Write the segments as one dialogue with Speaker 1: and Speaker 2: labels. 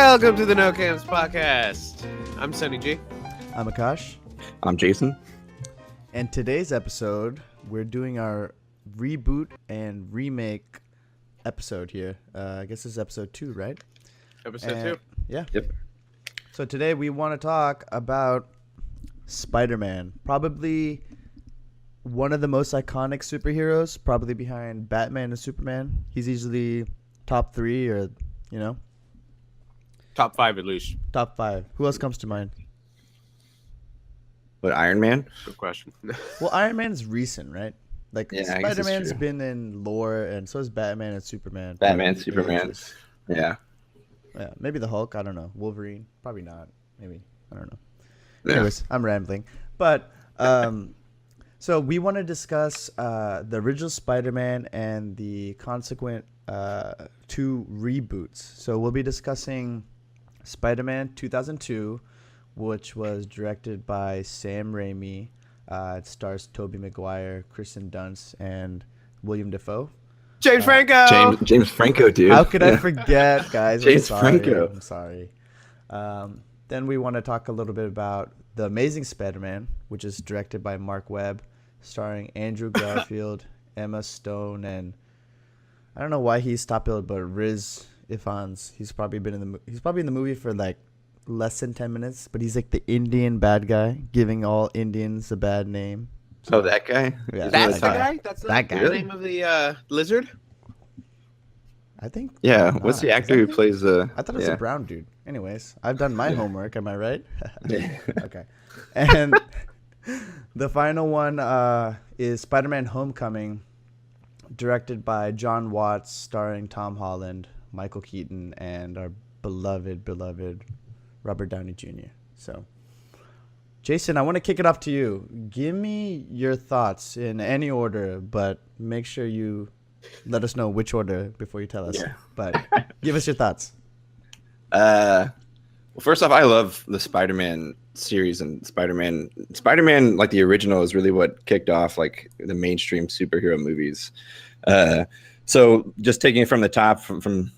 Speaker 1: Welcome to the No Camps Podcast. I'm Sunny G.
Speaker 2: I'm Akash.
Speaker 3: I'm Jason.
Speaker 2: And today's episode, we're doing our reboot and remake episode here. I guess this is episode 2, right?
Speaker 1: Episode 2.
Speaker 2: Yeah.
Speaker 3: Yep.
Speaker 2: So today we want to talk about Spider-Man. Probably one of the most iconic superheroes, probably behind Batman and Superman. He's easily top 3 or,
Speaker 1: Top 5 at least.
Speaker 2: top 5. Who else comes to mind?
Speaker 3: But Iron Man?
Speaker 1: Good question.
Speaker 2: Well, Iron Man's recent, right? Like,
Speaker 3: Yeah, I guess it's
Speaker 2: Spider-Man's
Speaker 3: true.
Speaker 2: been in lore, and so is Batman and Superman.
Speaker 3: Batman,
Speaker 2: Probably
Speaker 3: Superman.
Speaker 2: ages.
Speaker 3: Yeah.
Speaker 2: Yeah, maybe the Hulk. I don't know. Wolverine. Probably not. Maybe. I don't know.
Speaker 3: Yeah.
Speaker 2: Anyways, I'm rambling. But, so we want to discuss the original Spider-Man and the consequent 2 reboots. So we'll be discussing Spider-Man 2002, which was directed by Sam Raimi. It stars Tobey Maguire, Kristen Dunst, and William Dafoe.
Speaker 1: James Franco!
Speaker 3: James Franco, dude.
Speaker 2: How could I
Speaker 3: Yeah.
Speaker 2: forget, guys?
Speaker 3: James Franco.
Speaker 2: I'm sorry. Then we want to talk a little bit about The Amazing Spider-Man, which is directed by Mark Webb, starring Andrew Garfield, Emma Stone, and I don't know why he's top billed, but Riz Ifans. He's probably in the movie for like less than 10 minutes, but he's like the Indian bad guy, giving all Indians a bad name.
Speaker 3: Oh, that guy?
Speaker 2: Yeah,
Speaker 1: That's the
Speaker 2: that
Speaker 1: guy? That's not
Speaker 2: That guy.
Speaker 1: the name of the lizard?
Speaker 2: I think.
Speaker 3: Yeah.
Speaker 2: not.
Speaker 3: What's the
Speaker 2: Is
Speaker 3: actor
Speaker 2: that
Speaker 3: who
Speaker 2: him?
Speaker 3: plays the...
Speaker 2: I thought it was
Speaker 3: yeah.
Speaker 2: a brown dude. Anyways, I've done my homework. Am I right?
Speaker 3: Yeah.
Speaker 2: Okay. And the final one is Spider-Man Homecoming, directed by John Watts, starring Tom Holland, Michael Keaton, and our beloved Robert Downey Jr. So, Jason, I want to kick it off to you. Give me your thoughts in any order, but make sure you let us know which order before you tell us.
Speaker 3: Yeah.
Speaker 2: But give us your thoughts.
Speaker 3: Well, first off, I love the Spider-Man series, and Spider-Man, like the original, is really what kicked off like the mainstream superhero movies. So just taking it from the top, from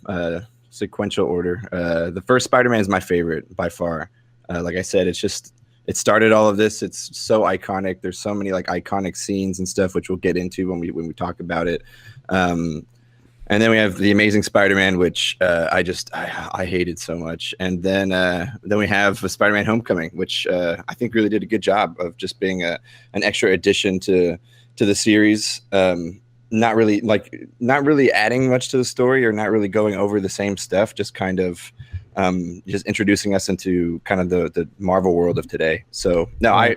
Speaker 3: sequential order, the first Spider-Man is my favorite by far. Like I said, it started all of this. It's so iconic. There's so many like iconic scenes and stuff, which we'll get into when we talk about it. And then we have The Amazing Spider-Man, which I hated so much. And then we have Spider-Man Homecoming, which I think really did a good job of just being an extra addition to the series. Not really adding much to the story or not really going over the same stuff, just kind of just introducing us into kind of the Marvel world of today. So no, I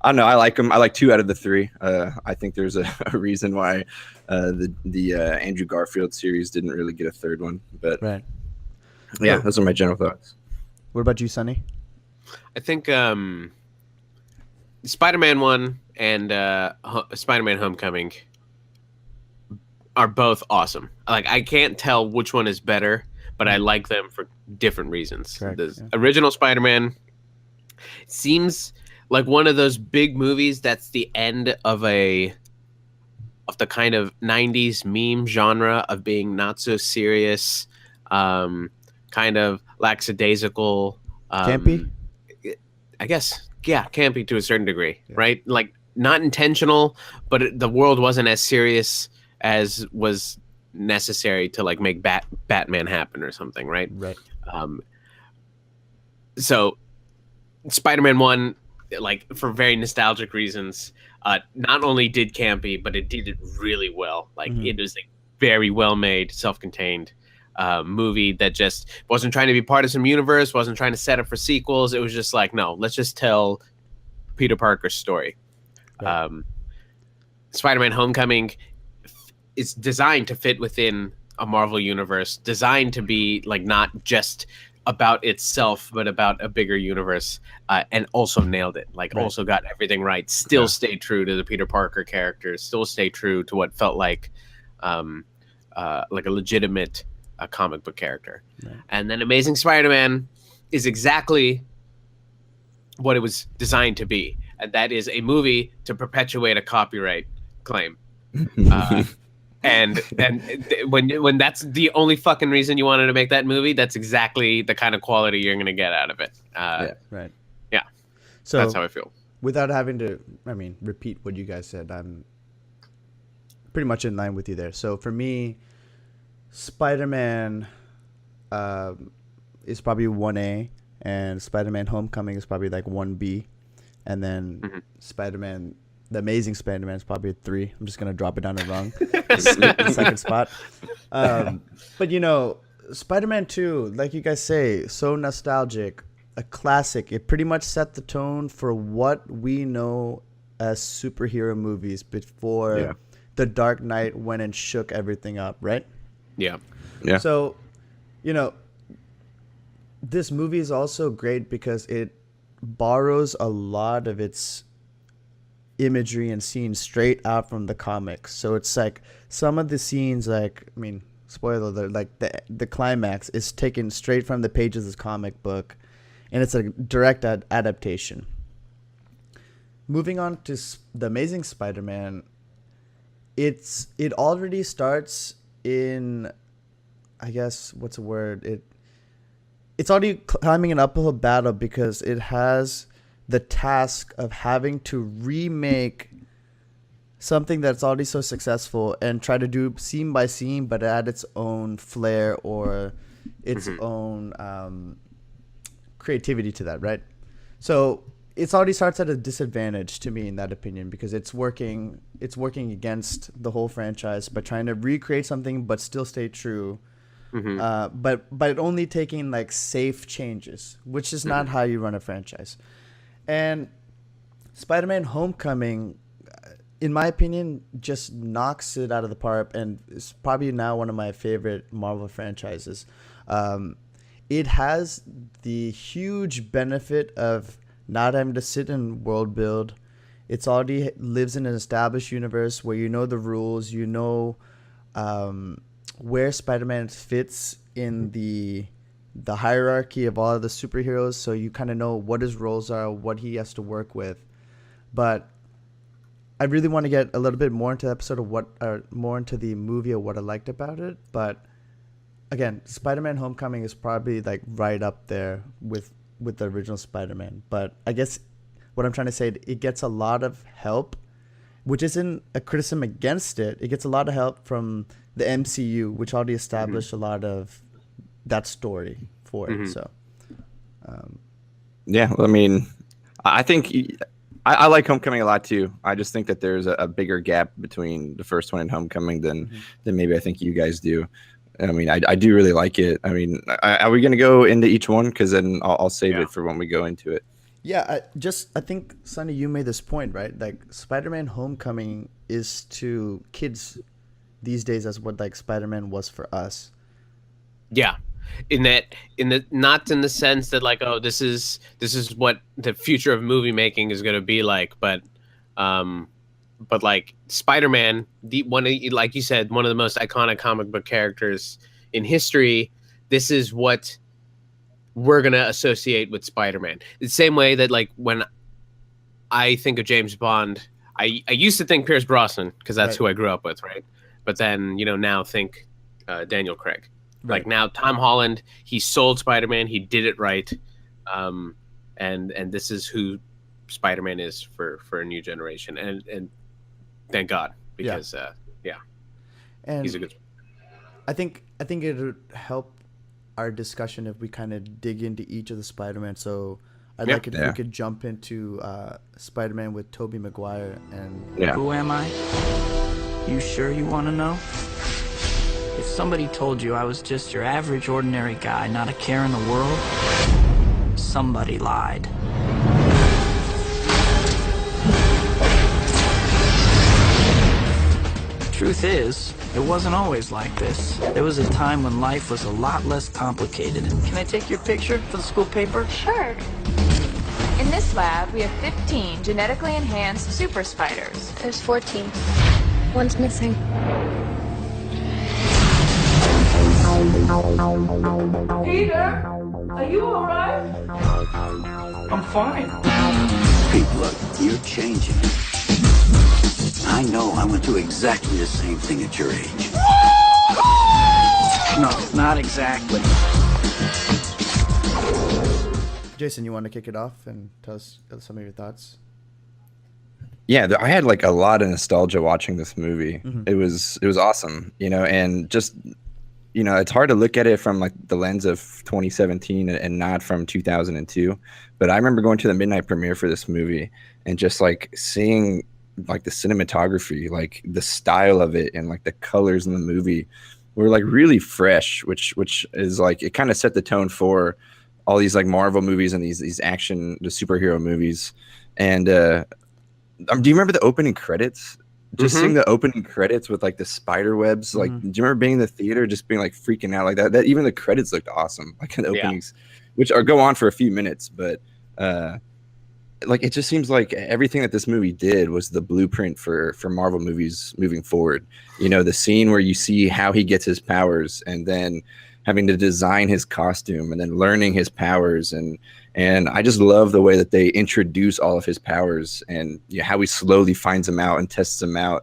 Speaker 3: don't know. I like them. I like 2 out of the 3. I think there's a reason why the Andrew Garfield series didn't really get a 3rd one. But
Speaker 2: Right.
Speaker 3: yeah, those are my general thoughts.
Speaker 2: What about you, Sonny?
Speaker 1: I think Spider-Man 1 and Spider-Man Homecoming are both awesome. Like, I can't tell which one is better, but I like them for different reasons.
Speaker 2: Correct,
Speaker 1: The
Speaker 2: yeah.
Speaker 1: original Spider-Man seems like one of those big movies that's the end of the kind of 90s meme genre of being not so serious, kind of lackadaisical.
Speaker 2: Campy?
Speaker 1: I guess, yeah, campy to a certain degree,
Speaker 2: Yeah.
Speaker 1: right? Like, not intentional, but the world wasn't as serious as was necessary to like make Batman happen or something, right?
Speaker 2: Right.
Speaker 1: So Spider-Man 1, like, for very nostalgic reasons, not only did campy, but it did it really well. Like,
Speaker 2: Mhm.
Speaker 1: it was a very well made, self-contained movie that just wasn't trying to be part of some universe, wasn't trying to set up for sequels. It was just like, no, let's just tell Peter Parker's story.
Speaker 2: Right.
Speaker 1: Spider-Man Homecoming is designed to fit within a Marvel universe, designed to be like not just about itself, but about a bigger universe, and also nailed it. Like,
Speaker 2: Right.
Speaker 1: also got everything right. Still
Speaker 3: Yeah.
Speaker 1: stayed true to the Peter Parker character. Still stay true to what felt like a legitimate comic book character.
Speaker 2: Right.
Speaker 1: And then Amazing Spider-Man is exactly what it was designed to be, and that is a movie to perpetuate a copyright claim. And when that's the only fucking reason you wanted to make that movie, that's exactly the kind of quality you're going to get out of it.
Speaker 2: Right.
Speaker 1: Yeah.
Speaker 2: So
Speaker 1: That's how I feel.
Speaker 2: without having to, repeat what you guys said, I'm pretty much in line with you there. So for me, Spider-Man is probably 1A, and Spider-Man Homecoming is probably like 1B, and then Spider-Man, The Amazing Spider-Man is probably a 3. I'm just going to drop it down and rung. The second spot. But, Spider-Man 2, like you guys say, so nostalgic, a classic. It pretty much set the tone for what we know as superhero movies before The Dark Knight went and shook everything up, right?
Speaker 1: Yeah.
Speaker 3: Yeah.
Speaker 2: So, this movie is also great because it borrows a lot of its imagery and scenes straight out from the comics. So it's like some of the scenes, spoiler alert, like the climax is taken straight from the pages of this comic book, and it's a direct adaptation. Moving on to The Amazing Spider-Man, it already starts in, I guess, what's the word? It's already climbing an uphill battle because it has the task of having to remake something that's already so successful and try to do scene by scene, but add its own flair or its own creativity to that, right? So it already starts at a disadvantage to me, in that opinion, because it's working against the whole franchise by trying to recreate something but still stay true. But only taking like safe changes, which is not how you run a franchise. And Spider-Man Homecoming, in my opinion, just knocks it out of the park, and is probably now one of my favorite Marvel franchises. It has the huge benefit of not having to sit and world build. It's already lives in an established universe where you know the rules, where Spider-Man fits in the hierarchy of all of the superheroes, so you kind of know what his roles are, what he has to work with. But I really want to get a little bit more into the episode of more into the movie of what I liked about it. But again, Spider-Man Homecoming is probably like right up there with the original Spider-Man. But I guess what I'm trying to say, it gets a lot of help, which isn't a criticism against it. It gets a lot of help from the MCU, which already established a lot of that story for it. So,
Speaker 3: yeah, I mean, I think I like Homecoming a lot too. I just think that there's a bigger gap between the first one and Homecoming than maybe I think you guys do. I mean, I do really like it. I mean, are we going to go into each one? Because then I'll save it for when we go into it.
Speaker 2: Yeah, I think, Sonny, you made this point, right? Like, Spider-Man Homecoming is to kids these days as what like Spider-Man was for us.
Speaker 1: Yeah. Not in the sense that like, oh, this is what the future of movie making is going to be like, but like Spider-Man, like you said, one of the most iconic comic book characters in history. This is what we're going to associate with Spider-Man. The same way that like when I think of James Bond, I used to think Pierce Brosnan because that's who I grew up with, right? But then, now think Daniel Craig. Right. Like now Tom Holland, he sold Spider-Man, he did it right. And this is who Spider-Man is for a new generation. And thank God, because
Speaker 2: and
Speaker 1: he's a good.
Speaker 2: I think it would help our discussion if we kind of dig into each of the Spider-Man. So I'd like it if we could jump into Spider-Man with Tobey Maguire and
Speaker 4: Who am I? You sure you want to know? If somebody told you I was just your average ordinary guy, not a care in the world, somebody lied. Truth is, it wasn't always like this. There was a time when life was a lot less complicated. Can I take your picture for the school paper?
Speaker 5: Sure. In this lab, we have 15 genetically enhanced super spiders.
Speaker 6: There's 14. One's missing.
Speaker 7: Peter, are you all right?
Speaker 4: I'm fine.
Speaker 8: Pete, look, you're changing. I know I went through exactly the same thing at your age.
Speaker 4: No, not exactly.
Speaker 2: Jason, you want to kick it off and tell us some of your thoughts?
Speaker 3: Yeah, I had like a lot of nostalgia watching this movie.
Speaker 2: Mm-hmm.
Speaker 3: It was awesome, and just it's hard to look at it from like the lens of 2017 and not from 2002. But I remember going to the midnight premiere for this movie and just like seeing like the cinematography, like the style of it, and like the colors in the movie were like really fresh, which is like it kind of set the tone for all these like Marvel movies and these the superhero movies. And do you remember the opening credits? Just seeing the opening credits with like the spider webs, like do you remember being in the theater just being like freaking out like that? That even the credits looked awesome, like in the openings, which are go on for a few minutes, but like it just seems like everything that this movie did was the blueprint for Marvel movies moving forward. The scene where you see how he gets his powers, and then having to design his costume, and then learning his powers, and I just love the way that they introduce all of his powers, and how he slowly finds them out and tests them out.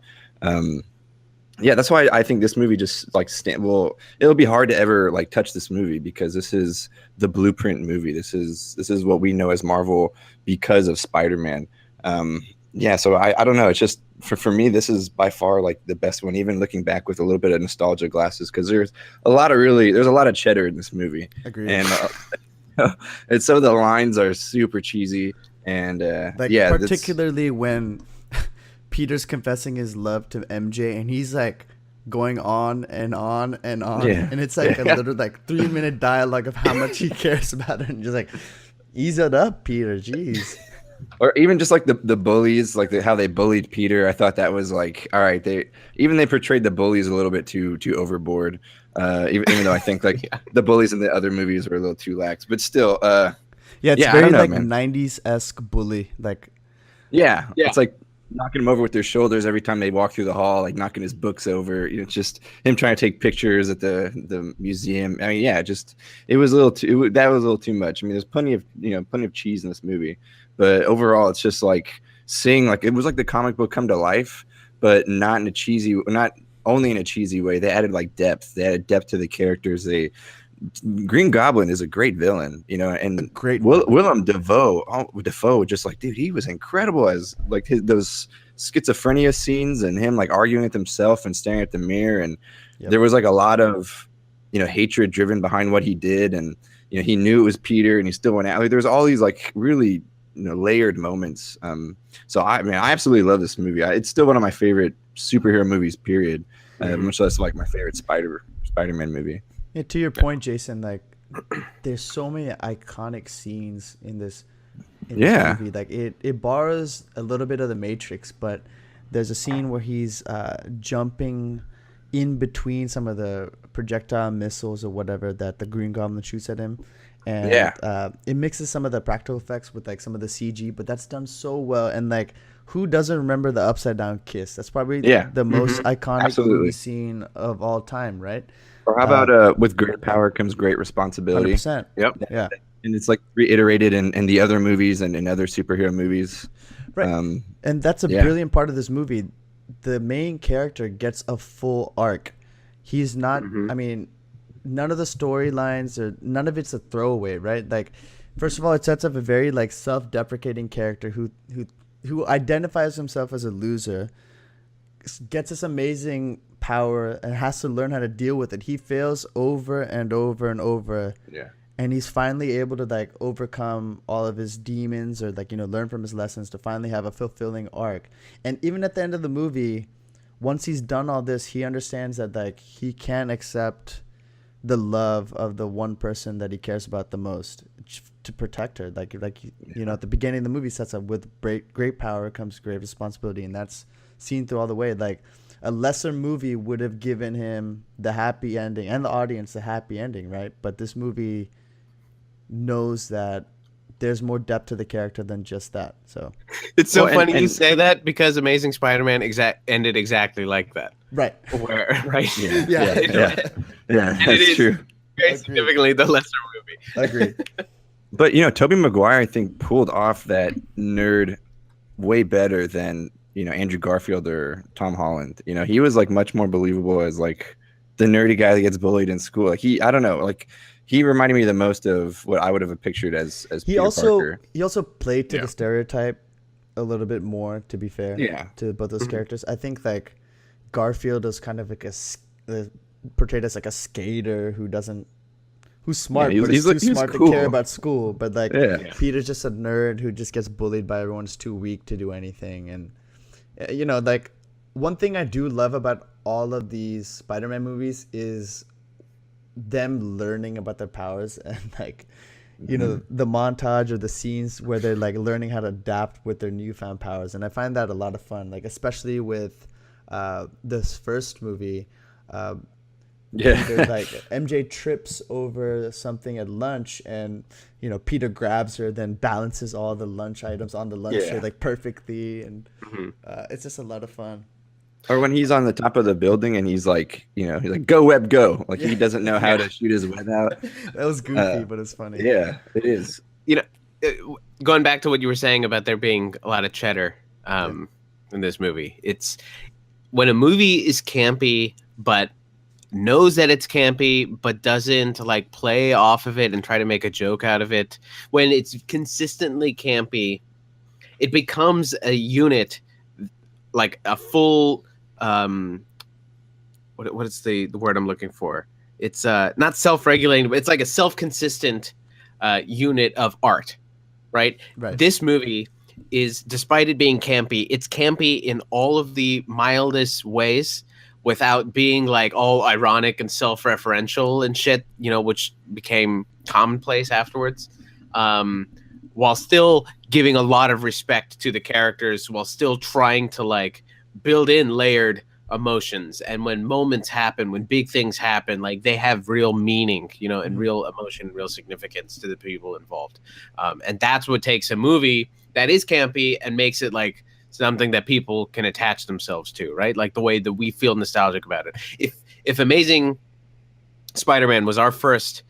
Speaker 3: Yeah, that's why I think this movie just like it'll be hard to ever like touch this movie, because this is the blueprint movie. This is what we know as Marvel because of Spider-Man. Yeah, so I don't know. It's just for me, this is by far like the best one, even looking back with a little bit of nostalgia glasses, because there's a lot of cheddar in this movie.
Speaker 2: Agreed.
Speaker 3: And and some of the lines are super cheesy, and
Speaker 2: particularly when Peter's confessing his love to MJ, and he's like going on and on and on, and it's like a little like 3-minute dialogue of how much he cares about it, and just like, ease it up, Peter, jeez.
Speaker 3: Or even just like the bullies, like how they bullied Peter. I thought that was like, all right, they portrayed the bullies a little bit too overboard. Even though I think like the bullies in the other movies were a little too lax, but still,
Speaker 2: it's very like 90s-esque bully, like
Speaker 3: it's like knocking him over with their shoulders every time they walk through the hall, like knocking his books over. It's just him trying to take pictures at the museum. I mean, it was a little too. That was a little too much. I mean, there's plenty of cheese in this movie, but overall, it's just like seeing like it was like the comic book come to life, but not only in a cheesy way. They added like depth. They added depth to the characters. Green Goblin is a great villain, and Willem Dafoe, just like, dude, he was incredible as like those schizophrenia scenes and him like arguing with himself and staring at the mirror, and there was like a lot of hatred driven behind what he did, and he knew it was Peter and he still went out. Like, there was all these like really layered moments. So I absolutely love this movie. It's still one of my favorite superhero movies, period. Much less like my favorite Spider-Man movie.
Speaker 2: Yeah, to your point, Jason, like there's so many iconic scenes in this movie. Like it borrows a little bit of the Matrix, but there's a scene where he's jumping in between some of the projectile missiles or whatever that the Green Goblin shoots at him. And it mixes some of the practical effects with like some of the CG, but that's done so well. And like, who doesn't remember the upside down kiss? That's probably the most iconic movie scene of all time, right?
Speaker 3: Or how about with great power comes great responsibility?
Speaker 2: 100%.
Speaker 3: Yep.
Speaker 2: Yeah.
Speaker 3: And it's like reiterated in the other movies and in other superhero movies.
Speaker 2: Right. And that's a brilliant part of this movie. The main character gets a full arc. He's not, I mean, none of the storylines or none of it's a throwaway, right? Like, first of all, it sets up a very like self-deprecating character who identifies himself as a loser, gets this amazing power and has to learn how to deal with it. He fails over and over and over. Yeah. And he's finally able to like overcome all of his demons or like, learn from his lessons to finally have a fulfilling arc. And even at the end of the movie, once he's done all this, he understands that like he can't accept the love of the one person that he cares about the most to protect her. Like at the beginning of the movie sets up with great power comes great responsibility, and that's seen through all the way. Like a lesser movie would have given him the happy ending and the audience the happy ending, right? But this movie knows that there's more depth to the character than just that. So
Speaker 1: it's so funny you say that, because Amazing Spider-Man ended exactly like that.
Speaker 2: Right.
Speaker 1: Right.
Speaker 3: Yeah, that's true.
Speaker 1: Very significantly the lesser movie.
Speaker 2: Agreed.
Speaker 3: But Tobey Maguire, I think, pulled off that nerd way better than Andrew Garfield or Tom Holland. He was like much more believable as like the nerdy guy that gets bullied in school. Like I don't know, like he reminded me the most of what I would have pictured as Peter Parker.
Speaker 2: He also played to the stereotype a little bit more, to be fair.
Speaker 3: Yeah.
Speaker 2: To both those characters. I think like Garfield is kind of like portrayed as like a skater who's smart, but he's too smart to care about school. But like Peter's just a nerd who just gets bullied by everyone, who's too weak to do anything. And like one thing I do love about all of these Spider-Man movies is them learning about their powers, and like the montage or the scenes where they're like learning how to adapt with their newfound powers. And I find that a lot of fun, like especially with this first movie. Peter, like MJ trips over something at lunch, and Peter grabs her, then balances all the lunch items on the lunch tray like perfectly, and it's just a lot of fun.
Speaker 3: Or when he's on the top of the building and he's like, he's like, "Go web, go!" Like he doesn't know how to shoot his web out.
Speaker 2: That was goofy, but it's funny.
Speaker 3: Yeah, it is.
Speaker 1: Going back to what you were saying about there being a lot of cheddar in this movie, it's when a movie is campy but knows that it's campy but doesn't like play off of it and try to make a joke out of it. When it's consistently campy, it becomes a unit, like a full what is the word I'm looking for? It's not self-regulating, but it's like a self-consistent unit of art, right? This movie is, despite it being campy, it's campy in all of the mildest ways without being like all ironic and self-referential and shit, which became commonplace afterwards. While still giving a lot of respect to the characters, while still trying to like build in layered emotions. And when moments happen, when big things happen, like they have real meaning, and real emotion, real significance to the people involved. And that's what takes a movie that is campy and makes it like something that people can attach themselves to, right? Like the way that we feel nostalgic about it. If Amazing Spider-Man was our first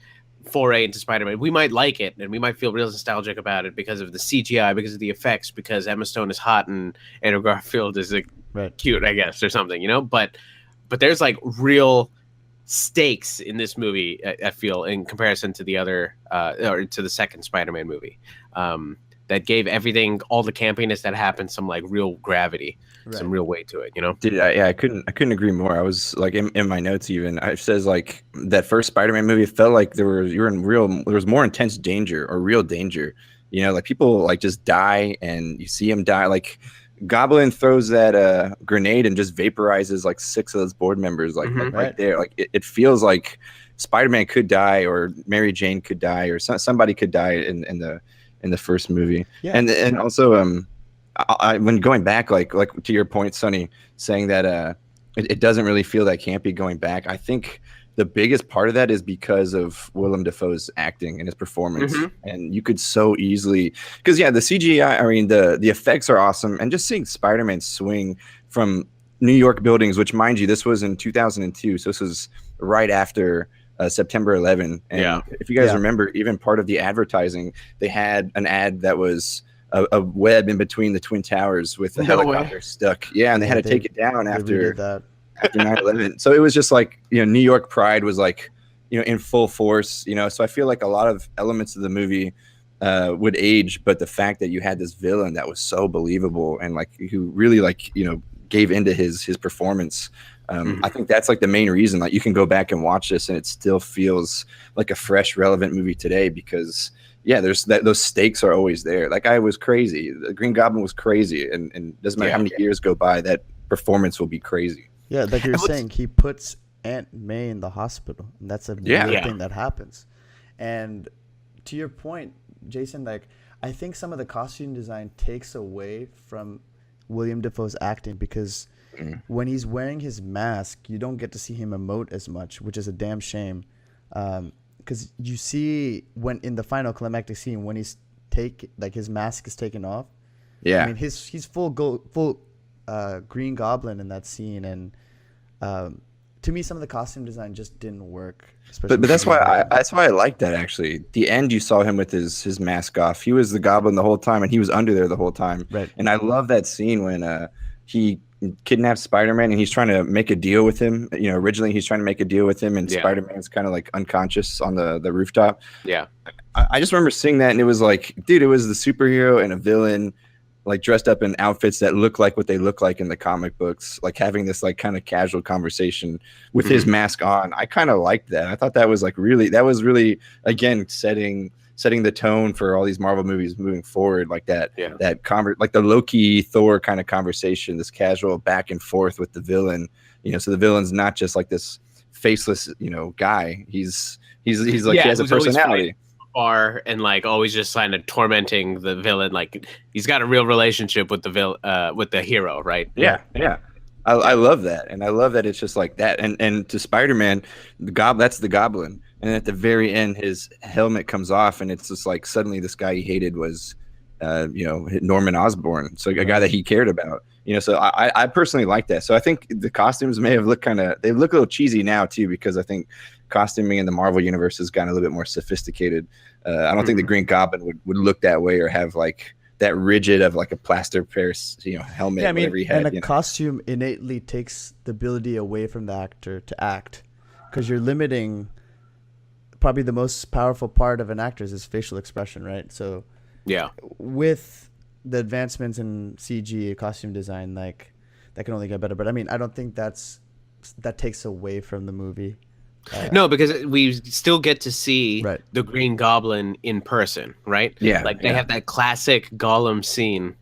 Speaker 1: foray into Spider-Man, we might like it and we might feel real nostalgic about it because of the CGI, because of the effects, because Emma Stone is hot and Andrew Garfield is like cute, I guess, or something, but there's like real stakes in this movie, I feel, in comparison to the other or to the second Spider-Man movie, that gave everything, all the campiness that happened, some like real gravity, some real weight to it,
Speaker 3: Dude, I couldn't agree more. I was like in my notes even, it says like that first Spider-Man movie felt like there was more intense danger or real danger. Like people like just die and you see him die. Like Goblin throws that grenade and just vaporizes like 6 of those board members like right there. Like it feels like Spider-Man could die, or Mary Jane could die, or somebody could die in the first movie. And also I when going back, like to your point, Sonny, saying that it doesn't really feel that campy going back, I think the biggest part of that is because of Willem Dafoe's acting and his performance. And you could so easily, because the CGI, I mean the effects are awesome, and just seeing Spider-Man swing from New York buildings, which mind you, this was in 2002, so this was right after September 11. And if you guys remember, even part of the advertising, they had an ad that was a web in between the Twin Towers with the helicopter stuck. And they had to take it down after 9/11. So it was just like, New York pride was like, in full force, so I feel like a lot of elements of the movie would age, but the fact that you had this villain that was so believable and like who really like, gave into his performance. I think that's like the main reason, like you can go back and watch this and it still feels like a fresh, relevant movie today, because there's those stakes are always there. Like I was crazy. The Green Goblin was crazy, and doesn't matter how many years go by, that performance will be crazy.
Speaker 2: Yeah, like you're saying, he puts Aunt May in the hospital, and that's a real thing that happens. And to your point, Jason, like I think some of the costume design takes away from William Dafoe's acting, because when he's wearing his mask, you don't get to see him emote as much, which is a damn shame. Because you see when in the final climactic scene when his mask is taken off. I mean he's full Green Goblin in that scene, and to me some of the costume design just didn't work.
Speaker 3: But that's why I liked that actually. The end, you saw him with his mask off. He was the Goblin the whole time, and he was under there the whole time.
Speaker 2: Right.
Speaker 3: And I love that scene when he kidnaps Spider-Man and he's trying to make a deal with him. You know, originally he's trying to make a deal with him, and Spider-Man's kind of like unconscious on the rooftop.
Speaker 1: Yeah.
Speaker 3: I just remember seeing that, and it was like, dude, it was the superhero and a villain, like dressed up in outfits that look like what they look like in the comic books, like having this like kind of casual conversation with his mask on. I kind of liked that. I thought that was really again setting the tone for all these Marvel movies moving forward, like that like the Loki Thor kind of conversation, this casual back and forth with the villain. You know, so the villain's not just like this faceless, you know, guy. He's like he has a personality.
Speaker 1: And like always just kind of tormenting the villain. Like he's got a real relationship with the hero, right?
Speaker 3: Yeah. I love that, and I love that it's just like that. And to Spider-Man, that's the Goblin, and at the very end, his helmet comes off, and it's just like suddenly this guy he hated was, Norman Osborn, so a guy that he cared about. You know, so I personally like that. So I think the costumes may have looked they look a little cheesy now too, because I think costuming in the Marvel universe has gotten a little bit more sophisticated. I don't think the Green Goblin would look that way or have like that rigid of like a plaster Paris, helmet.
Speaker 2: Yeah, I mean,
Speaker 3: whatever he had,
Speaker 2: and a costume innately takes the ability away from the actor to act, because you're limiting probably the most powerful part of an actor is his facial expression, right? So
Speaker 1: yeah,
Speaker 2: with the advancements in CG costume design, like that can only get better. But I mean, I don't think that takes away from the movie.
Speaker 1: No, because we still get to see
Speaker 2: Right.
Speaker 1: the Green Goblin in person, right?
Speaker 3: Yeah,
Speaker 1: like they have that classic Gollum scene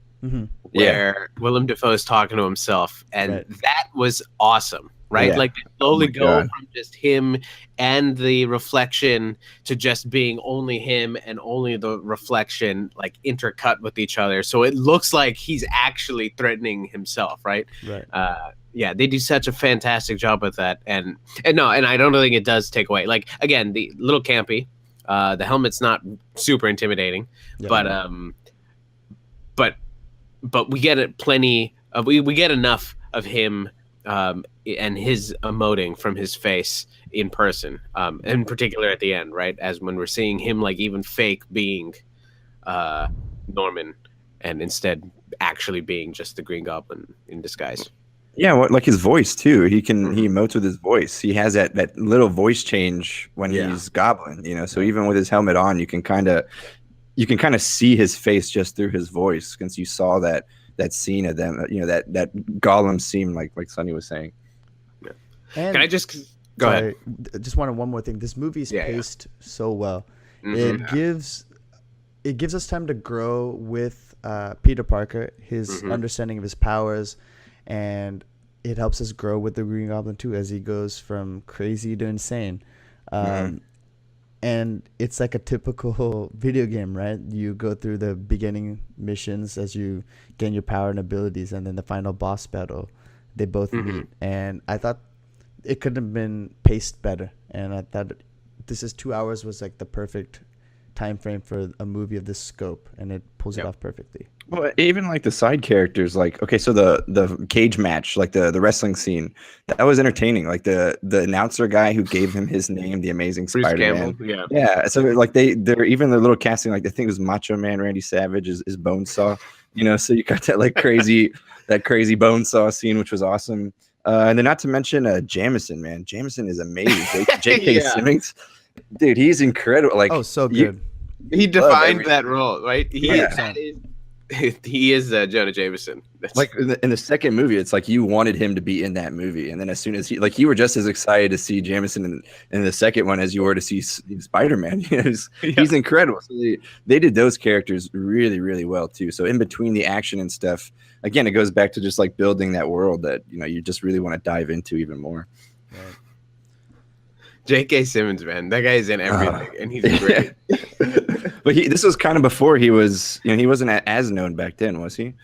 Speaker 1: where Willem Dafoe is talking to himself, and that was awesome, right?
Speaker 3: Yeah.
Speaker 1: Like they slowly go
Speaker 3: God.
Speaker 1: from just him and the reflection to just being only him and only the reflection, like intercut with each other. So it looks like he's actually threatening himself, right?
Speaker 2: Right.
Speaker 1: Yeah, they do such a fantastic job with that, and I don't think it does take away. Like again, the little campy, the helmet's not super intimidating, but we get it plenty of we get enough of him and his emoting from his face in person, in particular at the end, right? As when we're seeing him like even fake being Norman and instead actually being just the Green Goblin in disguise.
Speaker 3: Yeah, like his voice too. He emotes with his voice. He has that little voice change when he's Goblin, So even with his helmet on, you can kind of see his face just through his voice, since you saw that scene of them, that Gollum scene, like Sonny was saying.
Speaker 1: Yeah.
Speaker 2: And
Speaker 1: Can I just go ahead?
Speaker 2: I just wanted one more thing. This movie's paced so well.
Speaker 1: Mm-hmm.
Speaker 2: It gives us time to grow with Peter Parker, his understanding of his powers, and it helps us grow with the Green Goblin too, as he goes from crazy to insane. And it's like a typical video game, right? You go through the beginning missions as you gain your power and abilities, and then the final boss battle, they both meet. And I thought it could have been paced better. And I thought this is 2 hours was like the perfect time frame for a movie of this scope, and it pulls it off perfectly.
Speaker 3: Well, even like the side characters, like, okay, so the cage match, like the wrestling scene, that was entertaining. Like the announcer guy who gave him his name, the Amazing
Speaker 1: Bruce
Speaker 3: Spider-Man.
Speaker 1: Campbell,
Speaker 3: Yeah. So like they're even the little casting, like I think it was Macho Man Randy Savage is Bonesaw, so you got that like crazy Bonesaw scene, which was awesome. And then not to mention Jameson, man. Jameson is amazing. J.K. Simmons, dude, he's incredible. Like,
Speaker 2: oh, so good.
Speaker 1: He defined that role, right? He is Jonah Jameson.
Speaker 3: Like in the second movie, it's like you wanted him to be in that movie, and then as soon as you were just as excited to see Jameson in the second one as you were to see Spider-Man. He's incredible. So they did those characters really, really well too. So in between the action and stuff, again, it goes back to just like building that world that you just really want to dive into even more.
Speaker 2: Right.
Speaker 1: J.K. Simmons, man, that guy is in everything, and he's great.
Speaker 3: But this was kind of before he was, he wasn't as known back then, was he?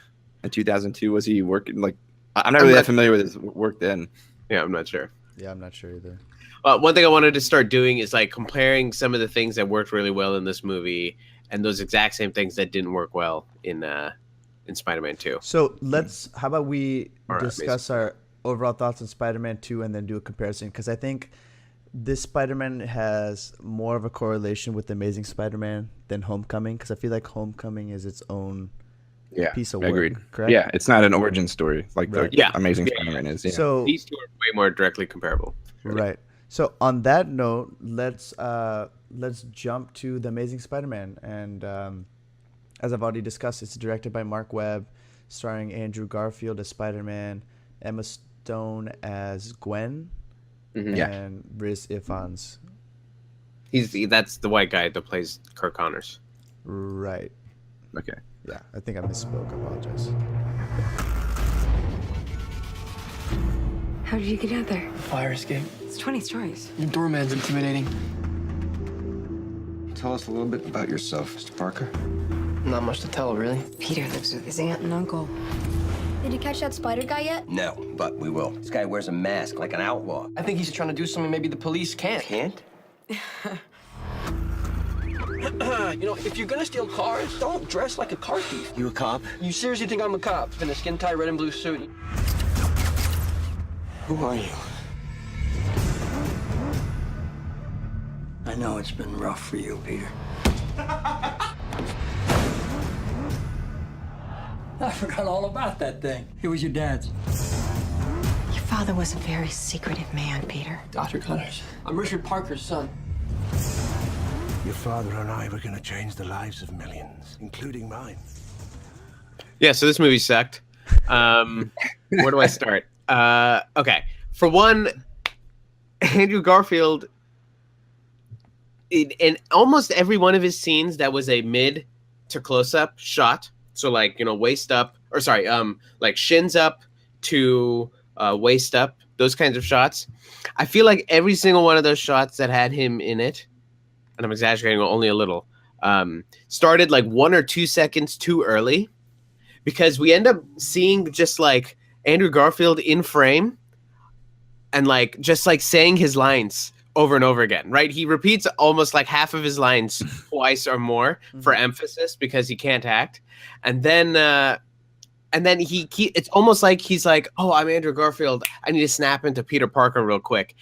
Speaker 3: In 2002, was he working? Like, I'm not really that familiar with his work then.
Speaker 1: Yeah, I'm not sure.
Speaker 2: Yeah, I'm not sure either.
Speaker 1: One thing I wanted to start doing is like comparing some of the things that worked really well in this movie and those exact same things that didn't work well in Spider-Man 2.
Speaker 2: So how about we discuss our overall thoughts on Spider-Man 2 and then do a comparison? Because I think this Spider-Man has more of a correlation with Amazing Spider-Man than Homecoming, because I feel like Homecoming is its own
Speaker 3: Yeah,
Speaker 2: piece of
Speaker 3: agreed.
Speaker 2: work. Correct.
Speaker 3: Yeah, it's not an origin story like
Speaker 2: Right.
Speaker 3: the
Speaker 1: Yeah.
Speaker 3: Amazing
Speaker 1: Yeah,
Speaker 3: Spider-Man is. Yeah.
Speaker 2: So
Speaker 1: These two are way more directly comparable.
Speaker 2: right. So on that note, let's jump to the Amazing Spider-Man, and as I've already discussed, it's directed by Mark Webb, starring Andrew Garfield as Spider-Man, Emma Stone as Gwen,
Speaker 3: Yeah.
Speaker 2: and Riz Ifans.
Speaker 1: That's the white guy that plays Kirk Connors.
Speaker 2: Right.
Speaker 3: Okay.
Speaker 2: Yeah, I think I misspoke. I apologize.
Speaker 6: How did you get out there?
Speaker 9: Fire escape.
Speaker 6: It's 20 stories.
Speaker 9: Your doorman's intimidating.
Speaker 8: Tell us a little bit about yourself, Mr. Parker.
Speaker 9: Not much to tell, really.
Speaker 6: Peter lives with his aunt and uncle.
Speaker 10: Did you catch that spider guy yet?
Speaker 8: No, but we will. This guy wears a mask like an outlaw.
Speaker 9: I think he's trying to do something maybe the police can't.
Speaker 8: Can't?
Speaker 9: If you're gonna steal cars, don't dress like a car thief.
Speaker 8: You a cop?
Speaker 9: You seriously think I'm a cop in a skin-tight red and blue suit?
Speaker 8: Who are you? I know it's been rough for you, Peter.
Speaker 11: I forgot all about that thing. It was your dad's.
Speaker 6: Your father was a very secretive man, Peter.
Speaker 9: Dr. Connors, I'm Richard Parker's son.
Speaker 12: Your father and I were going to change the lives of millions, including mine.
Speaker 1: Yeah, so this movie sucked. Where do I start? Okay. For one, Andrew Garfield, in almost every one of his scenes that was a mid to close up shot, so like, waist up, or sorry, like shins up to waist up, those kinds of shots. I feel like every single one of those shots that had him in it, and I'm exaggerating only a little, started like 1 or 2 seconds too early, because we end up seeing just like Andrew Garfield in frame and like just like saying his lines over and over again, right? He repeats almost like half of his lines twice or more for emphasis because he can't act. And then it's almost like he's like, oh, I'm Andrew Garfield. I need to snap into Peter Parker real quick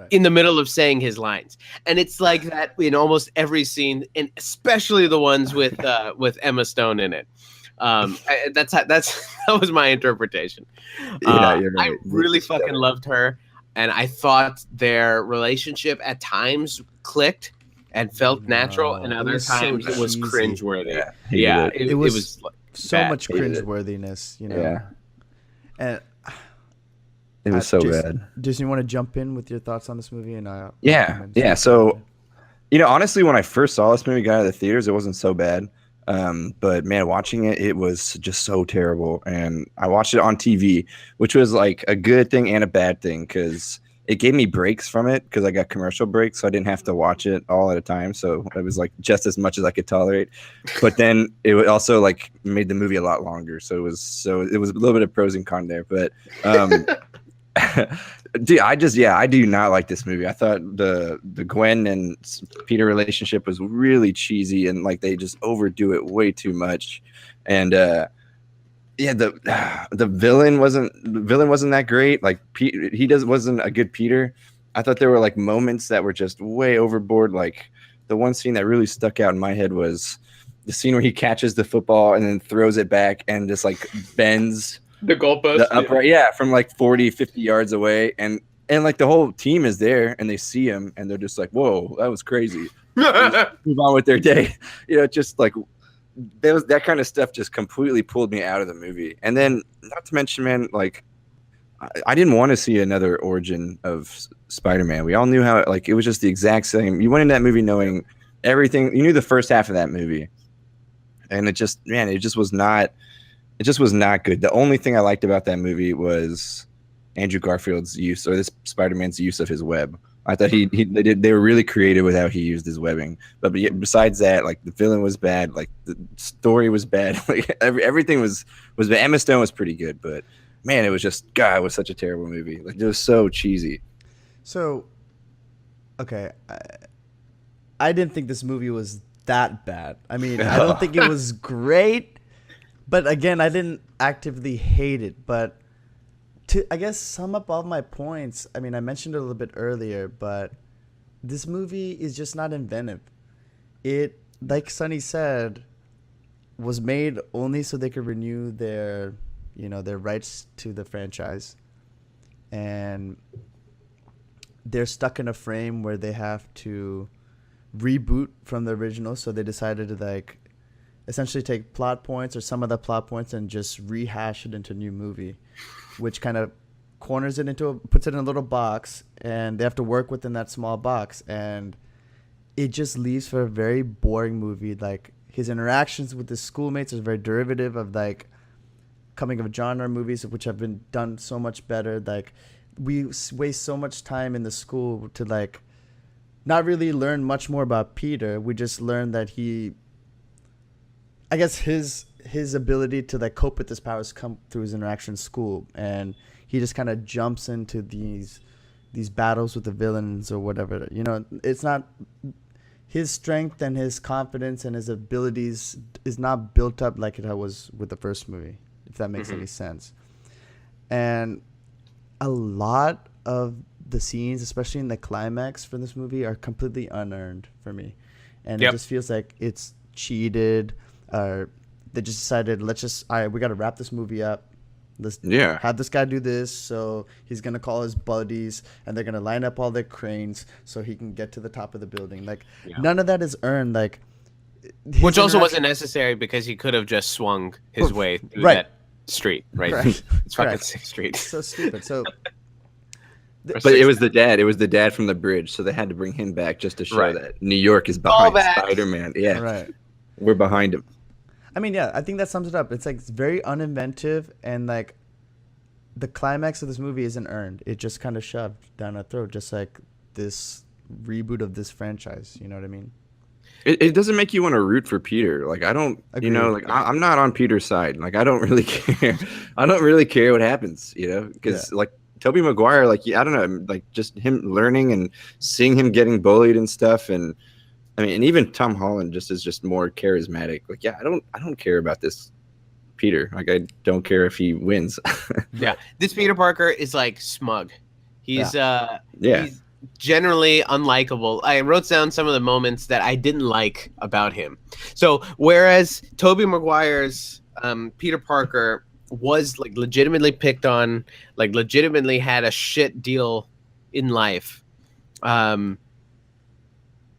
Speaker 1: in the middle of saying his lines. And it's like that in almost every scene, and especially the ones with Emma Stone in it. That was my interpretation.
Speaker 3: Yeah, you're right.
Speaker 1: I really fucking loved her, and I thought their relationship at times clicked and felt natural, and other times it was cringeworthy. Yeah, it was
Speaker 2: so
Speaker 1: bad.
Speaker 2: much cringeworthiness,
Speaker 3: Yeah.
Speaker 2: And
Speaker 3: It was so
Speaker 2: Jason,
Speaker 3: bad.
Speaker 2: Jason, you want to jump in with your thoughts on this movie? And
Speaker 3: Yeah. So, honestly, when I first saw this movie, got out of the theaters, it wasn't so bad. But man, watching it, it was just so terrible. And I watched it on TV, which was like a good thing and a bad thing, because it gave me breaks from it, because I got commercial breaks, so I didn't have to watch it all at a time. So it was like just as much as I could tolerate. But then it also like made the movie a lot longer. So it was a little bit of pros and cons there. But dude, I do not like this movie. I thought the Gwen and Peter relationship was really cheesy, and like they just overdo it way too much. And the villain wasn't that great. Like wasn't a good Peter. I thought there were like moments that were just way overboard. Like the one scene that really stuck out in my head was the scene where he catches the football and then throws it back and just like bends
Speaker 1: the goalpost,
Speaker 3: the upright, from like 40, 50 yards away, and like the whole team is there and they see him and they're just like, whoa, that was crazy. Move on with their day. Just like that kind of stuff just completely pulled me out of the movie. And then, not to mention, man, like I didn't want to see another origin of Spider-Man. We all knew how it was just the exact same. You went into that movie knowing everything. You knew the first half of that movie, and it just was not. It just was not good. The only thing I liked about that movie was Andrew Garfield's use, or this Spider-Man's use of his web. I thought they were really creative with how he used his webbing. But besides that, like the villain was bad, like the story was bad, like everything was bad. Emma Stone was pretty good, but man, it was such a terrible movie. Like it was so cheesy.
Speaker 2: So, okay, I didn't think this movie was that bad. I mean, I don't think it was great, but again, I didn't actively hate it. But to, I guess, sum up all my points, I mean, I mentioned it a little bit earlier, but this movie is just not inventive. It, like Sonny said, was made only so they could renew their, their rights to the franchise. And they're stuck in a frame where they have to reboot from the original. So they decided to like essentially take plot points or some of the plot points and just rehash it into a new movie, which kind of puts it in a little box, and they have to work within that small box, and it just leaves for a very boring movie. Like his interactions with his schoolmates is very derivative of like coming of genre movies, which have been done so much better. Like we waste so much time in the school to like not really learn much more about Peter. We just learn that I guess his ability to like cope with his powers come through his interaction in school, and he just kind of jumps into these battles with the villains or whatever. It's not his strength and his confidence and his abilities is not built up like it was with the first movie, if that makes any sense. And a lot of the scenes, especially in the climax for this movie, are completely unearned for me, and it just feels like it's cheated. They just decided, all right, we got to wrap this movie up. Let's have this guy do this. So he's going to call his buddies and they're going to line up all their cranes so he can get to the top of the building. Like none of that is earned. Like,
Speaker 1: which also wasn't necessary because he could have just swung his way through that street, right? It's fucking 6th Street.
Speaker 2: So stupid. So,
Speaker 3: but it was the dad. It was the dad from the bridge. So they had to bring him back just to show that New York is behind Spider-Man. Yeah.
Speaker 2: Right.
Speaker 3: We're behind him.
Speaker 2: I mean, yeah, I think that sums it up. It's like it's very uninventive, and like the climax of this movie isn't earned. It just kind of shoved down our throat, just like this reboot of this franchise. You know what I mean?
Speaker 3: It doesn't make you want to root for Peter. Like I don't, I'm not on Peter's side. Like I don't really care. I don't really care what happens. Because like Tobey Maguire, like I don't know, like just him learning and seeing him getting bullied and stuff, and I mean, and even Tom Holland is just more charismatic. Like, yeah, I don't care about this Peter. Like, I don't care if he wins.
Speaker 1: Yeah, this Peter Parker is like smug. He's he's generally unlikable. I wrote down some of the moments that I didn't like about him. So, whereas Tobey Maguire's Peter Parker was like legitimately picked on, like legitimately had a shit deal in life.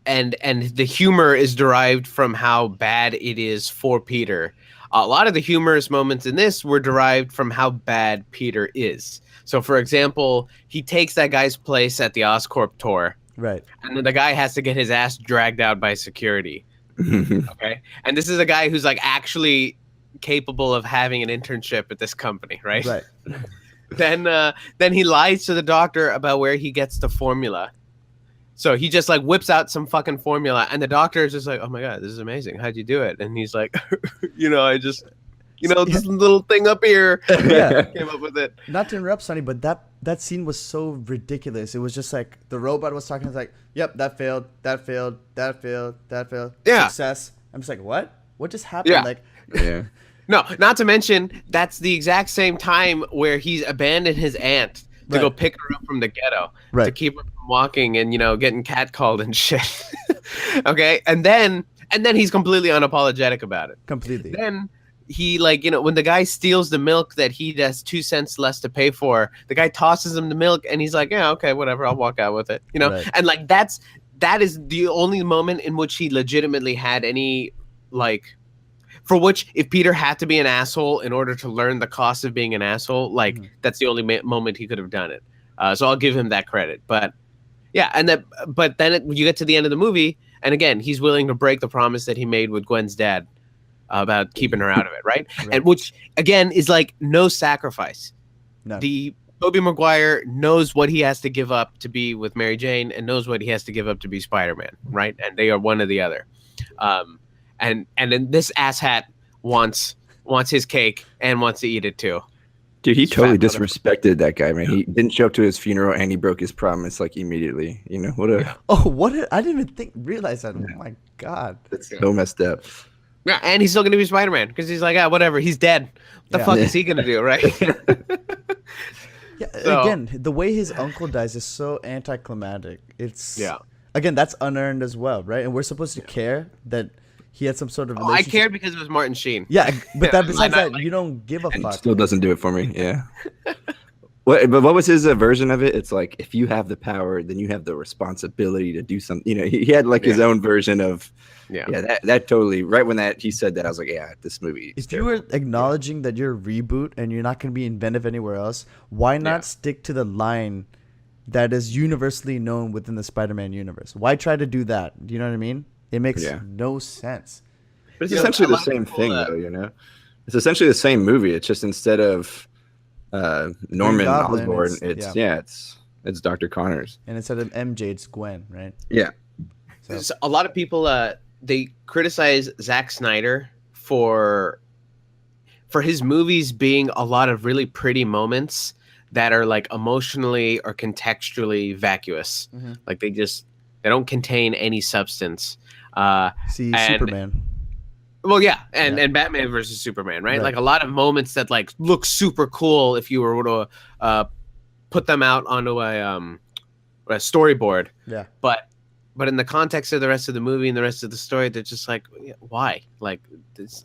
Speaker 1: And the humor is derived from how bad it is for Peter. A lot of the humorous moments in this were derived from how bad Peter is. So, for example, he takes that guy's place at the Oscorp tour.
Speaker 2: Right.
Speaker 1: And then the guy has to get his ass dragged out by security. Okay. And this is a guy who's like actually capable of having an internship at this company, right?
Speaker 2: Right.
Speaker 1: Then he lies to the doctor about where he gets the formula. So he just like whips out some fucking formula, and the doctor is just like, "Oh my god, this is amazing! How'd you do it?" And he's like, I just, this little thing up here, came up with it."
Speaker 2: Not to interrupt, Sonny, but that scene was so ridiculous. It was just like the robot was talking. It's like, "Yep, that failed. That failed. That failed. That failed.
Speaker 1: Yeah.
Speaker 2: Success." I'm just like, "What? What just happened?"
Speaker 1: Yeah.
Speaker 2: Like,
Speaker 3: yeah.
Speaker 1: No, not to mention that's the exact same time where he's abandoned his aunt to go pick her up from the ghetto to keep her from walking and getting catcalled and shit. Okay, and then he's completely unapologetic about it.
Speaker 2: Completely.
Speaker 1: Then he when the guy steals the milk that he has 2 cents less to pay for, the guy tosses him the milk and he's like, "Yeah, okay, whatever, I'll walk out with it."
Speaker 2: Right.
Speaker 1: And like that is the only moment in which he legitimately had any for which, if Peter had to be an asshole in order to learn the cost of being an asshole, that's the only moment he could have done it. So I'll give him that credit. But yeah, but then you get to the end of the movie, and again, he's willing to break the promise that he made with Gwen's dad about keeping her out of it, right? And which again is like no sacrifice.
Speaker 2: No.
Speaker 1: The Tobey Maguire knows what he has to give up to be with Mary Jane, and knows what he has to give up to be Spider-Man, right? And they are one or the other. And then this asshat wants his cake and wants to eat it too.
Speaker 3: Dude, he totally disrespected that guy, man. He didn't show up to his funeral and he broke his promise like immediately.
Speaker 2: I didn't even realize that. Oh my god,
Speaker 3: that's so messed up.
Speaker 1: Yeah, and he's still gonna be Spider-Man because he's like, whatever, he's dead. What the fuck is he gonna do, right?
Speaker 2: Again, the way his uncle dies is so anticlimactic. It's again, that's unearned as well, right? And we're supposed to care that he had some sort of
Speaker 1: I
Speaker 2: relationship.
Speaker 1: cared because it was Martin Sheen.
Speaker 2: Yeah, but that besides
Speaker 1: Not
Speaker 2: that, you don't give a
Speaker 3: And it
Speaker 2: fuck.
Speaker 3: still doesn't do it for me. Yeah. But what was his version of it? It's like, if you have the power, then you have the responsibility to do something. You know, he had like his own version of. Yeah, that totally. Right when he said that, I was like, yeah, this movie.
Speaker 2: If you were acknowledging that you're a reboot and you're not going to be inventive anywhere else, why not stick to the line that is universally known within the Spider-Man universe? Why try to do that? Do you know what I mean? It makes no sense.
Speaker 3: But it's essentially the same thing, though. You know, it's essentially the same movie. It's just instead of Norman
Speaker 2: Goblin,
Speaker 3: Osborn, it's Dr. Connors,
Speaker 2: and instead of MJ, it's Gwen, right?
Speaker 3: Yeah.
Speaker 1: So a lot of people they criticize Zack Snyder for his movies being a lot of really pretty moments that are like emotionally or contextually vacuous. Like they don't contain any substance.
Speaker 2: Superman.
Speaker 1: Well, yeah, and Batman versus Superman, right? Like a lot of moments that like look super cool if you were to put them out onto a storyboard.
Speaker 2: Yeah.
Speaker 1: But in the context of the rest of the movie and the rest of the story, they're just like, why? Like,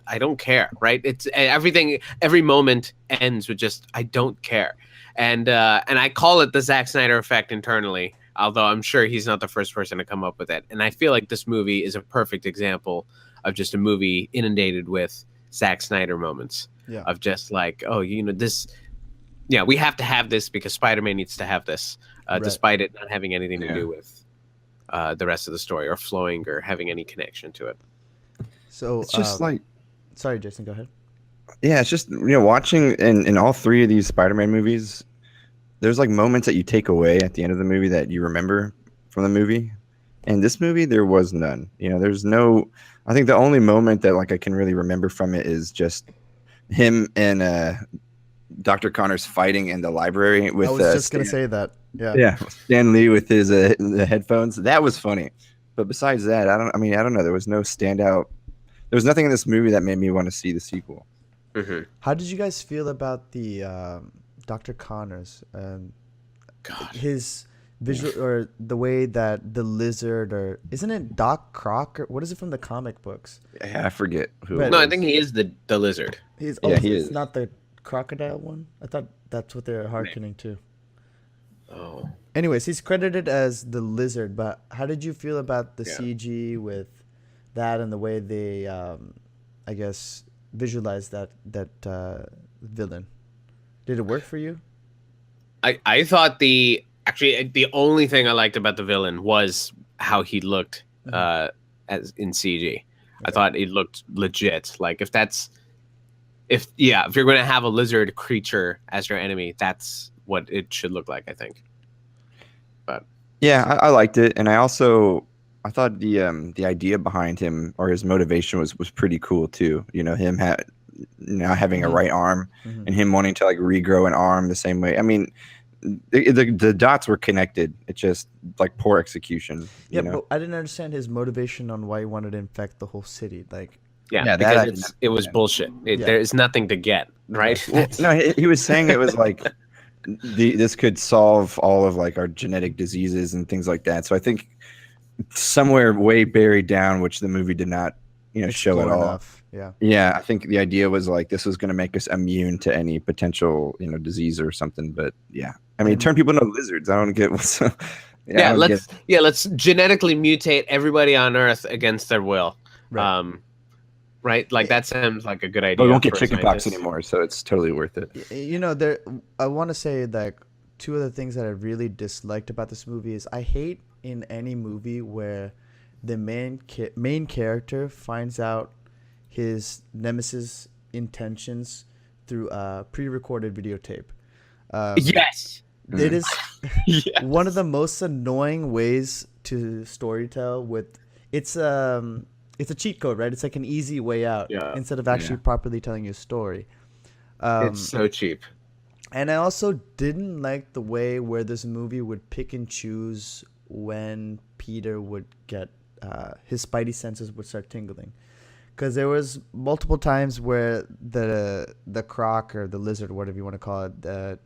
Speaker 1: I don't care, right? It's everything. Every moment ends with just, I don't care, and I call it the Zack Snyder effect internally. Although I'm sure he's not the first person to come up with it, and I feel like this movie is a perfect example of just a movie inundated with Zack Snyder moments.
Speaker 2: Yeah.
Speaker 1: Of just like, oh, you know, this. Yeah, we have to have this because Spider-Man needs to have this, despite it not having anything to do with the rest of the story or flowing or having any connection to it.
Speaker 2: So
Speaker 3: it's just like,
Speaker 2: sorry, Jason, go ahead.
Speaker 3: Yeah, it's just, you know, watching in all three of these Spider-Man movies, there's like moments that you take away at the end of the movie that you remember from the movie. And this movie, there was none. You know, there's no. I think the only moment that like I can really remember from it is just him and Dr. Connors fighting in the library with.
Speaker 2: I was just gonna say that.
Speaker 3: Yeah, Stan Lee with his the headphones. That was funny, but besides that, I don't know. There was no standout. There was nothing in this movie that made me want to see the sequel.
Speaker 2: How did you guys feel about the Dr. Connors? His visual, or the way that the lizard, or isn't it Doc Croc, or what is it from the comic books?
Speaker 3: Yeah, I forget who.
Speaker 1: No, I think he is the lizard.
Speaker 2: He is.
Speaker 3: It's
Speaker 2: not the crocodile one. I thought that's what they're hearkening to.
Speaker 1: Oh.
Speaker 2: Anyways, he's credited as the lizard, but how did you feel about the CG with that and the way they, I guess, visualized that villain? Did it work for you?
Speaker 1: I thought the only thing I liked about the villain was how he looked as in CG. I thought it looked legit. Like if you're going to have a lizard creature as your enemy, that's what it should look like, I think. But
Speaker 3: yeah, I liked it, and I thought the idea behind him, or his motivation, was pretty cool too. You know, him now having a right arm, and him wanting to like regrow an arm the same way. I mean, the dots were connected. It's just like poor execution.
Speaker 2: Yeah,
Speaker 3: you know?
Speaker 2: but I didn't understand his motivation on why he wanted to infect the whole city. Like,
Speaker 1: because it was bullshit. There is nothing to get, right?
Speaker 3: Well, no, he was saying it was like this could solve all of like our genetic diseases and things like that. So I think somewhere way buried down, which the movie did not, show at all.
Speaker 2: Enough. Yeah.
Speaker 3: Yeah, I think the idea was like this was going to make us immune to any potential, disease or something. But yeah, I mean, turn people into lizards. I don't get what's.
Speaker 1: Let's genetically mutate everybody on Earth against their will.
Speaker 2: Right.
Speaker 1: Right? Like that sounds like a good idea.
Speaker 3: But we won't get chickenpox anymore, so it's totally worth it.
Speaker 2: I want to say that two of the things that I really disliked about this movie is I hate in any movie where the main character finds out his nemesis intentions through a pre-recorded videotape.
Speaker 1: Yes.
Speaker 2: It is one of the most annoying ways to storytell with it's a cheat code, right? It's like an easy way out instead of actually properly telling you a story.
Speaker 1: It's so cheap.
Speaker 2: And I also didn't like the way where this movie would pick and choose when Peter would get his spidey senses would start tingling. Because there was multiple times where the croc or the lizard, whatever you want to call it, that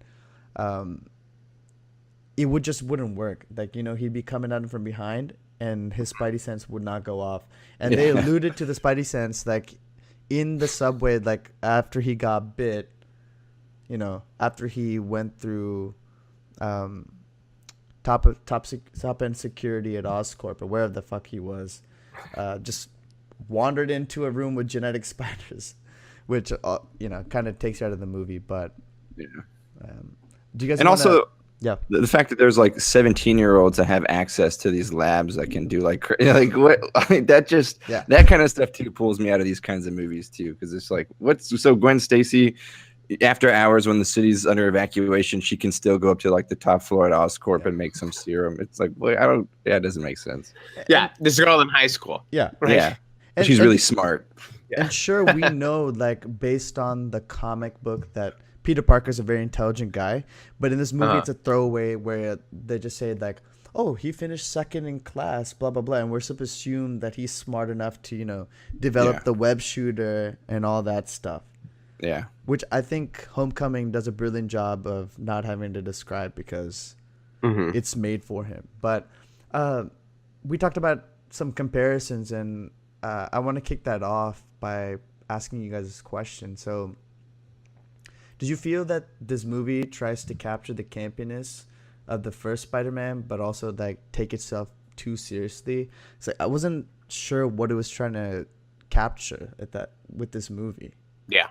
Speaker 2: it wouldn't work. Like, he'd be coming at him from behind and his Spidey sense would not go off. And they alluded to the Spidey sense like in the subway, like after he got bit, you know, after he went through top end security at Oscorp or wherever the fuck he was, just wandered into a room with genetic spiders, which you know, kind of takes you out of the movie. But
Speaker 3: yeah.
Speaker 2: Do you guys?
Speaker 3: And also,
Speaker 2: yeah,
Speaker 3: the fact that there's like 17-year-olds that have access to these labs that can do like what, I mean, that just that kind of stuff too pulls me out of these kinds of movies too, because it's like, what's so Gwen Stacy after hours when the city's under evacuation, she can still go up to like the top floor at Oscorp and make some serum. It's like, well, I don't, yeah, it doesn't make sense.
Speaker 1: Yeah, this girl in high school.
Speaker 2: Yeah,
Speaker 1: right?
Speaker 3: Yeah, and she's really smart.
Speaker 2: Yeah. And sure, we know, like, based on the comic book, that Peter Parker's a very intelligent guy, but in this movie, it's a throwaway where they just say like, "Oh, he finished second in class," blah blah blah, and we're supposed to assume that he's smart enough to, you know, develop the web shooter and all that stuff.
Speaker 3: Yeah,
Speaker 2: which I think Homecoming does a brilliant job of not having to describe because it's made for him. But we talked about some comparisons, and I want to kick that off by asking you guys this question. So, did you feel that this movie tries to capture the campiness of the first Spider-Man, but also like take itself too seriously? So I wasn't sure what it was trying to capture at that with this movie.
Speaker 1: Yeah.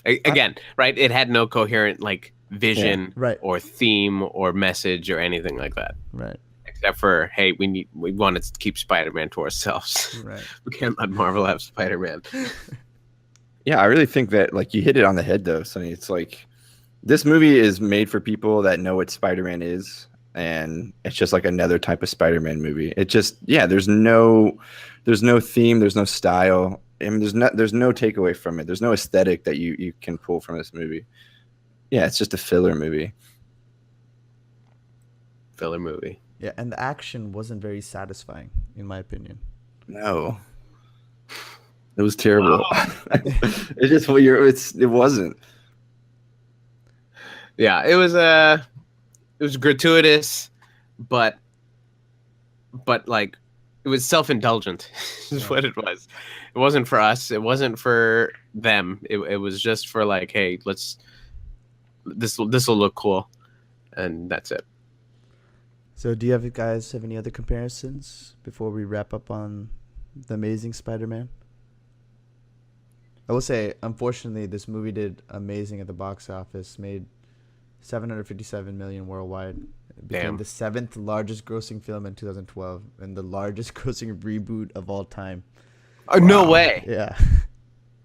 Speaker 1: Again, right? It had no coherent like vision or theme or message or anything like that.
Speaker 2: Right.
Speaker 1: Except for, hey, we wanted to keep Spider-Man to ourselves.
Speaker 2: Right.
Speaker 1: We can't let Marvel have Spider-Man.
Speaker 3: Yeah, I really think that like you hit it on the head though, Sonny. It's like this movie is made for people that know what Spider-Man is, and it's just like another type of Spider-Man movie. It just there's no theme, there's no style. I mean, there's no takeaway from it. There's no aesthetic that you can pull from this movie. Yeah, it's just a filler movie.
Speaker 1: Filler movie.
Speaker 2: Yeah, and the action wasn't very satisfying, in my opinion.
Speaker 3: No, it was terrible. It's just it wasn't.
Speaker 1: Yeah, it was gratuitous, but like it was self-indulgent. Is what it was. It wasn't for us. It wasn't for them. It was just for like, hey, this will look cool, and that's it.
Speaker 2: So, do you guys have any other comparisons before we wrap up on The Amazing Spider-Man? I will say, unfortunately, this movie did amazing at the box office. Made $757 million worldwide. It became the 7th largest grossing film in 2012 and the largest grossing reboot of all time.
Speaker 1: Oh, no way.
Speaker 2: Yeah.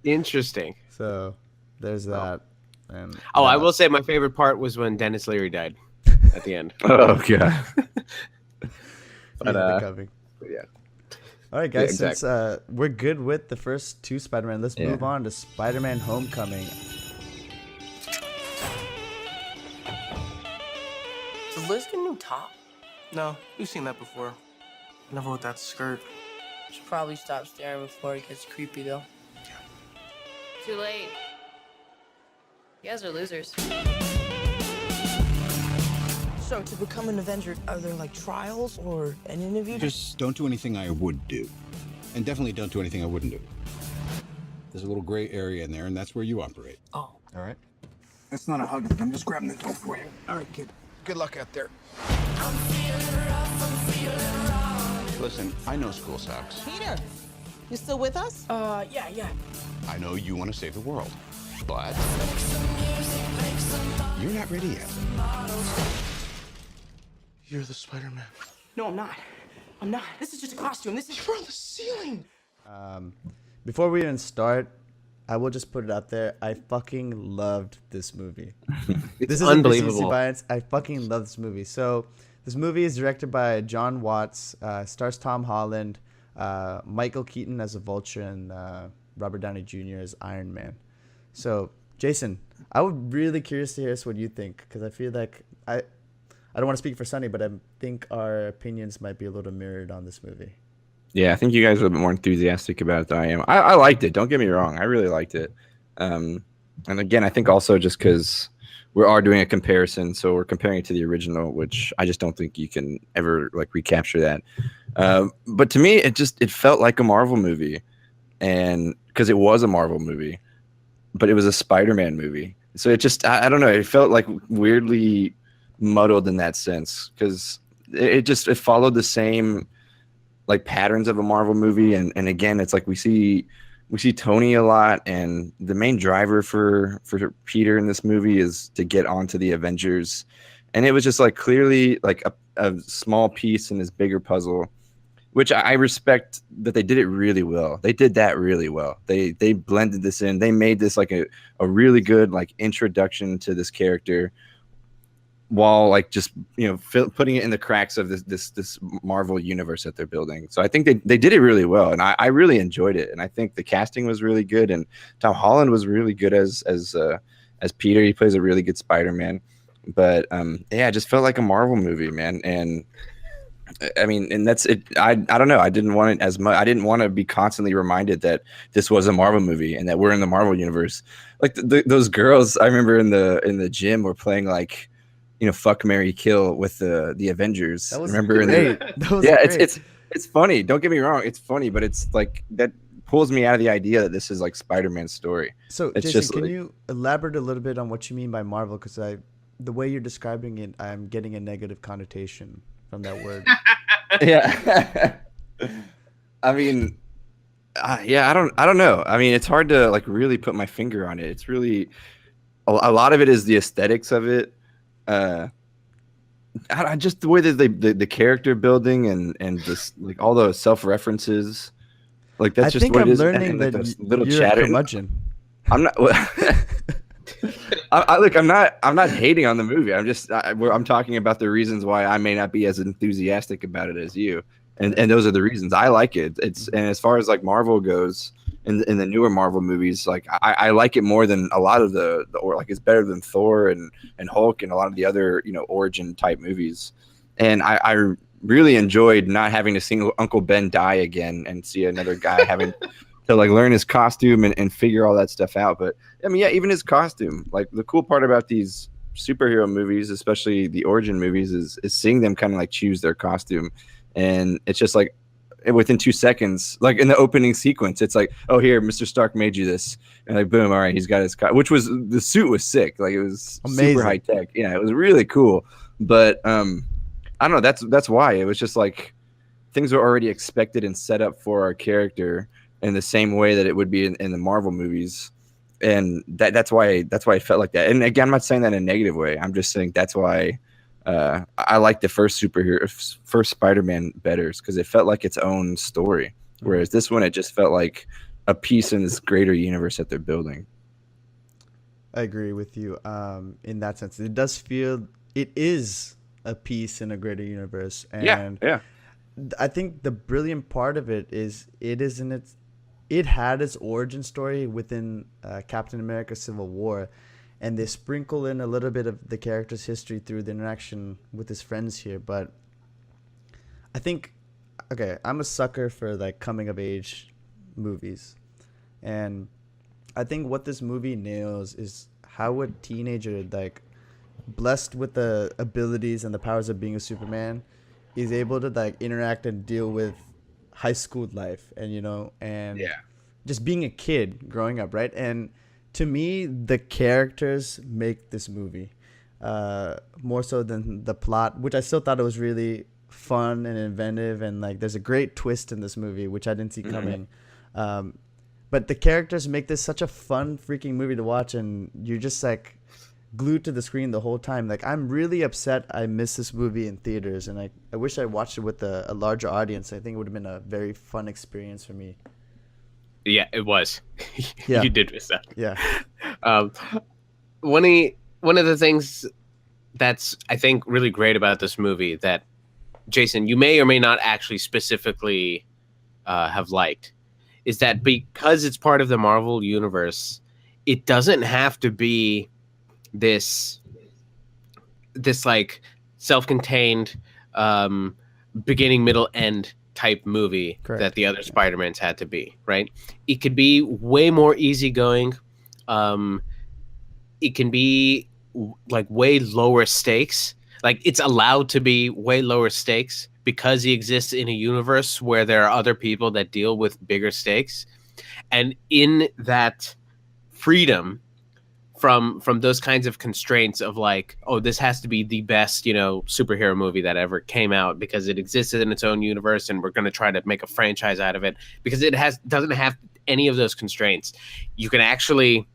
Speaker 1: Interesting.
Speaker 2: So, there's that. And
Speaker 1: I will say my favorite part was when Dennis Leary died at the end.
Speaker 3: Oh, God.
Speaker 1: But,
Speaker 2: yeah. All right, guys. Yeah, exactly. Since we're good with the first two Spider-Man, let's move on to Spider-Man Homecoming.
Speaker 13: Does Liz get a new top? No, we've seen that before. Never with that skirt.
Speaker 14: Should probably stop staring before it gets creepy, though.
Speaker 5: Too late. You guys are losers.
Speaker 15: So, to become an Avenger, are there, like, trials or an interview?
Speaker 16: Just don't do anything I would do. And definitely don't do anything I wouldn't do. There's a little gray area in there, and that's where you operate.
Speaker 15: Oh.
Speaker 16: All right?
Speaker 12: That's not a hug. I'm just grabbing the door for you. All right, kid. Good luck out there.
Speaker 16: Listen, I know school sucks.
Speaker 15: Peter, you still with us? Yeah.
Speaker 16: I know you want to save the world, but you're not ready yet.
Speaker 13: You're the Spider-Man.
Speaker 15: No, I'm not. I'm not. This is just a costume. This is
Speaker 13: from the ceiling.
Speaker 2: Before we even start, I will just put it out there. I fucking loved this movie.
Speaker 1: This is unbelievable.
Speaker 2: I fucking love this movie. So this movie is directed by John Watts, stars Tom Holland, Michael Keaton as a Vulture, and Robert Downey Jr. as Iron Man. So, Jason, I would really curious to hear what you think, because I feel like I don't want to speak for Sonny, but I think our opinions might be a little mirrored on this movie.
Speaker 3: Yeah, I think you guys are a bit more enthusiastic about it than I am. I liked it. Don't get me wrong. I really liked it. And again, I think also just because we are doing a comparison, so we're comparing it to the original, which I just don't think you can ever like recapture that. But to me, it felt like a Marvel movie, and because it was a Marvel movie, but it was a Spider-Man movie, so it just I don't know, it felt like weirdly muddled in that sense, because it followed the same like patterns of a Marvel movie, and again, it's like we see Tony a lot, and the main driver for Peter in this movie is to get onto the Avengers, and it was just like clearly like a small piece in this bigger puzzle, which I respect that they did it really well. They did that really well. They blended this in. They made this like a really good like introduction to this character, while like just putting it in the cracks of this Marvel universe that they're building. So I think they did it really well, and I really enjoyed it. And I think the casting was really good, and Tom Holland was really good as Peter. He plays a really good Spider-Man. But yeah, it just felt like a Marvel movie, man. And I mean, and that's it. I don't know. I didn't want it as much. I didn't want to be constantly reminded that this was a Marvel movie and that we're in the Marvel universe. Like those girls, I remember in the gym were playing like, fuck, marry, kill with the Avengers.
Speaker 2: That was
Speaker 3: remember
Speaker 2: great.
Speaker 3: It's funny. Don't get me wrong. It's funny, but it's like that pulls me out of the idea that this is like Spider-Man's story.
Speaker 2: So
Speaker 3: it's
Speaker 2: Jason,
Speaker 3: just
Speaker 2: can
Speaker 3: like,
Speaker 2: you elaborate a little bit on what you mean by Marvel? Because the way you're describing it, I'm getting a negative connotation from that word.
Speaker 3: Yeah. I mean, yeah, I don't know. I mean, it's hard to like really put my finger on it. It's really a lot of it is the aesthetics of it. Just the way that the character building and just like all the self-references, like that's just what it is.
Speaker 2: I think I'm learning
Speaker 3: like,
Speaker 2: that
Speaker 3: those little
Speaker 2: you're
Speaker 3: chatter.
Speaker 2: a curmudgeon.
Speaker 3: I'm not. Look, I'm not hating on the movie. I'm talking about the reasons why I may not be as enthusiastic about it as you, and those are the reasons I like it. And as far as like Marvel goes, in the newer Marvel movies, like I like it more than a lot of the or like it's better than Thor and Hulk and a lot of the other origin type movies. And I really enjoyed not having to see Uncle Ben die again and see another guy having to like learn his costume and figure all that stuff out. But I mean, yeah, even his costume. Like the cool part about these superhero movies, especially the origin movies, is seeing them kind of like choose their costume, and it's just like within 2 seconds, like in the opening sequence, it's like, oh, here, Mr. Stark made you this, and like boom, all right, he's got his which was the suit was sick, like it was
Speaker 2: amazing,
Speaker 3: super high tech. Yeah, it was really cool. But I don't know. That's why it was just like things were already expected and set up for our character in the same way that it would be in the Marvel movies. And that's why it felt like that. And again, I'm not saying that in a negative way. I'm just saying that's why I like the first Spider-Man better, because it felt like its own story. Whereas this one, it just felt like a piece in this greater universe that they're building.
Speaker 2: I agree with you in that sense. It does feel it is a piece in a greater universe. And
Speaker 3: yeah.
Speaker 2: I think the brilliant part of it is it had its origin story within Captain America Civil War, and they sprinkle in a little bit of the character's history through the interaction with his friends here. But I think, okay, I'm a sucker for like coming of age movies, and I think what this movie nails is how a teenager, like blessed with the abilities and the powers of being a Superman, is able to like interact and deal with high school life and just being a kid growing up, right? And to me, the characters make this movie more so than the plot, which I still thought it was really fun and inventive, and like there's a great twist in this movie which I didn't see coming. But the characters make this such a fun freaking movie to watch, and you're just like glued to the screen the whole time. Like, I'm really upset I missed this movie in theaters, and I wish I watched it with a larger audience. I think it would have been a very fun experience for me.
Speaker 1: Yeah, it was.
Speaker 2: Yeah.
Speaker 1: You did miss that.
Speaker 2: Yeah.
Speaker 1: One of the things that's, I think, really great about this movie that, Jason, you may or may not actually specifically have liked, is that because it's part of the Marvel universe, it doesn't have to be this like self-contained beginning, middle, end type movie. Correct. That the other Spider-Mans had to be, right? It could be way more easygoing. It can be like way lower stakes. Like it's allowed to be way lower stakes because he exists in a universe where there are other people that deal with bigger stakes. And in that freedom from those kinds of constraints of like, oh, this has to be the best, superhero movie that ever came out because it existed in its own universe and we're going to try to make a franchise out of it because it doesn't have any of those constraints. You can actually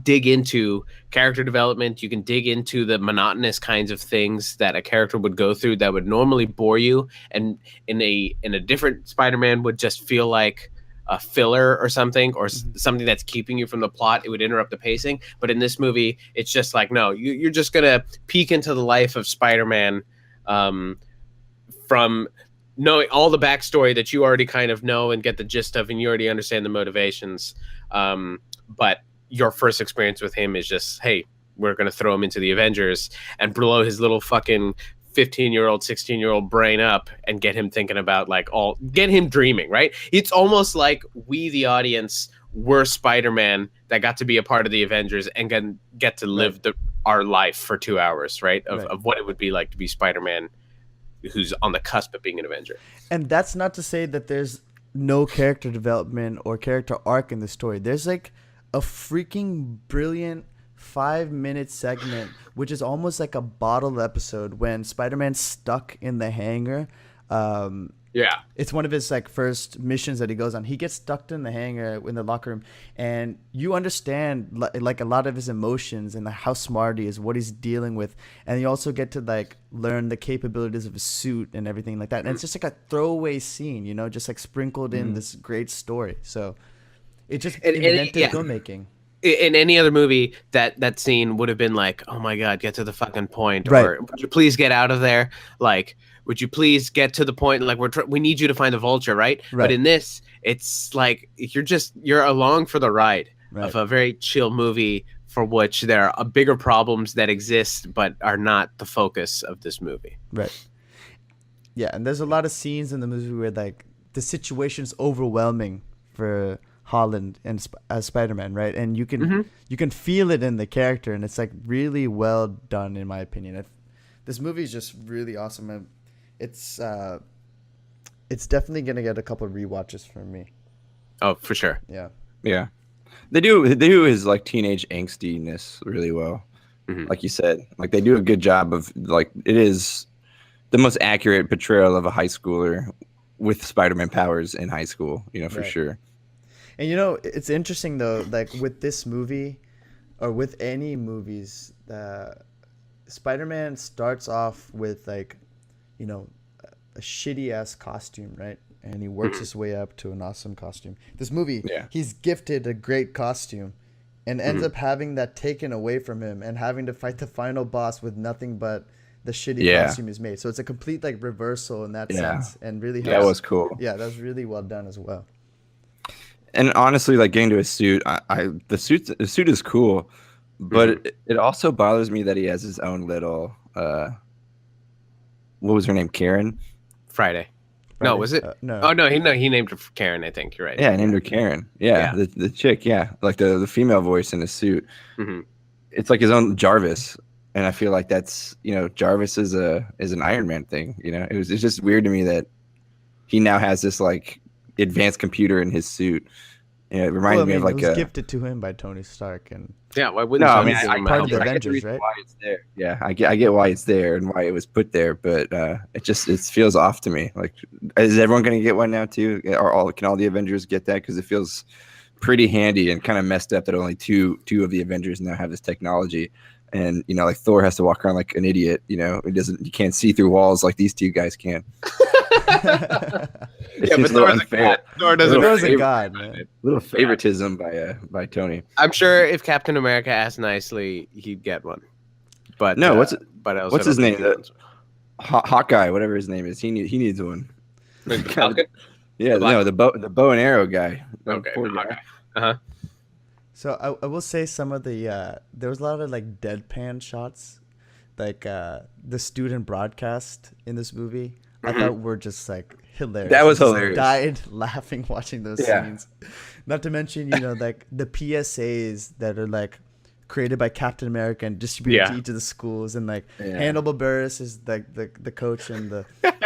Speaker 1: dig into character development. You can dig into the monotonous kinds of things that a character would go through that would normally bore you, and in a different Spider-Man would just feel like a filler or something, or something that's keeping you from the plot. It would interrupt the pacing. But in this movie, it's just like, no, you're just gonna peek into the life of Spider-Man from knowing all the backstory that you already kind of know and get the gist of, and you already understand the motivations. But your first experience with him is just, hey, we're going to throw him into the Avengers and blow his little fucking 15-year-old, 16-year-old brain up and get him thinking about get him dreaming, right? It's almost like we, the audience, were Spider-Man that got to be a part of the Avengers and get to live our life for 2 hours, right? Of what it would be like to be Spider-Man who's on the cusp of being an Avenger.
Speaker 2: And that's not to say that there's no character development or character arc in the story. There's like a freaking brilliant 5-minute segment, which is almost like a bottled episode when Spider-Man's stuck in the hangar. It's one of his first missions that he goes on. He gets stuck in the hangar in the locker room, and you understand like a lot of his emotions and how smart he is, what he's dealing with, and you also get to learn the capabilities of his suit and everything like that. And it's just like a throwaway scene, just like sprinkled in this great story. So it just invented filmmaking.
Speaker 1: In any other movie, that scene would have been like, oh my God, get to the fucking point. Or would you please get out of there? Like, would you please get to the point? Like, we need you to find the Vulture, right? But in this, it's like you're along for the ride of a very chill movie for which there are bigger problems that exist but are not the focus of this movie.
Speaker 2: Right. Yeah, and there's a lot of scenes in the movie where the situation's overwhelming for Holland and as Spider-Man, right? And you can feel it in the character, and it's really well done in my opinion. This movie is just really awesome. It's definitely gonna get a couple of rewatches from me.
Speaker 1: Oh, for sure.
Speaker 2: Yeah.
Speaker 3: They do his teenage angstiness really well. Like you said, they do a good job of it is the most accurate portrayal of a high schooler with Spider-Man powers in high school, for sure.
Speaker 2: And it's interesting though, with this movie or with any movies, Spider-Man starts off with a shitty ass costume, right? And he works his way up to an awesome costume. This movie, he's gifted a great costume and ends up having that taken away from him and having to fight the final boss with nothing but the shitty costume he's made. So it's a complete reversal in that sense, and really
Speaker 3: that was cool.
Speaker 2: Yeah, that was really well done as well.
Speaker 3: And honestly, getting to his suit, the suit is cool, but it also bothers me that he has his own little what was her name? Karen?
Speaker 1: Friday. No, was it?
Speaker 2: No.
Speaker 1: Oh no, he named her Karen. I think you're right.
Speaker 3: Yeah, he named her Karen. Yeah. The chick. Yeah, the female voice in the suit. It's like his own Jarvis, and I feel like that's Jarvis is an Iron Man thing. It's just weird to me that he now has this advanced computer in his suit. It reminded me of
Speaker 2: it was gifted to him by Tony Stark, and
Speaker 1: why wouldn't?
Speaker 3: No, I mean, I
Speaker 2: part of the
Speaker 3: get
Speaker 2: Avengers, right?
Speaker 3: Why it's there. Yeah, I get why it's there and why it was put there, but it feels off to me. Is everyone going to get one now too? Or can all the Avengers get that? Because it feels pretty handy and kind of messed up that only two of the Avengers now have this technology. And Thor has to walk around like an idiot. He can't see through walls like these two guys can. It's just a little unfair.
Speaker 2: Thor's a god, man.
Speaker 3: A little favoritism by Tony.
Speaker 1: I'm sure if Captain America asked nicely, he'd get one. But
Speaker 3: no,
Speaker 1: what's
Speaker 3: his name? Hawkeye, whatever his name is. He needs one.
Speaker 1: Falcon?
Speaker 3: Yeah, the bow and arrow guy.
Speaker 1: Okay,
Speaker 3: Hawkeye.
Speaker 2: So I will say some of the there was a lot of deadpan shots, the student broadcast in this movie. I thought were just hilarious.
Speaker 3: That was
Speaker 2: I
Speaker 3: hilarious.
Speaker 2: Died laughing watching those scenes. Not to mention the PSAs that are created by Captain America and distributed to
Speaker 1: Yeah.
Speaker 2: each of the schools. And like
Speaker 3: Yeah.
Speaker 2: Hannibal Buress is like the coach, and the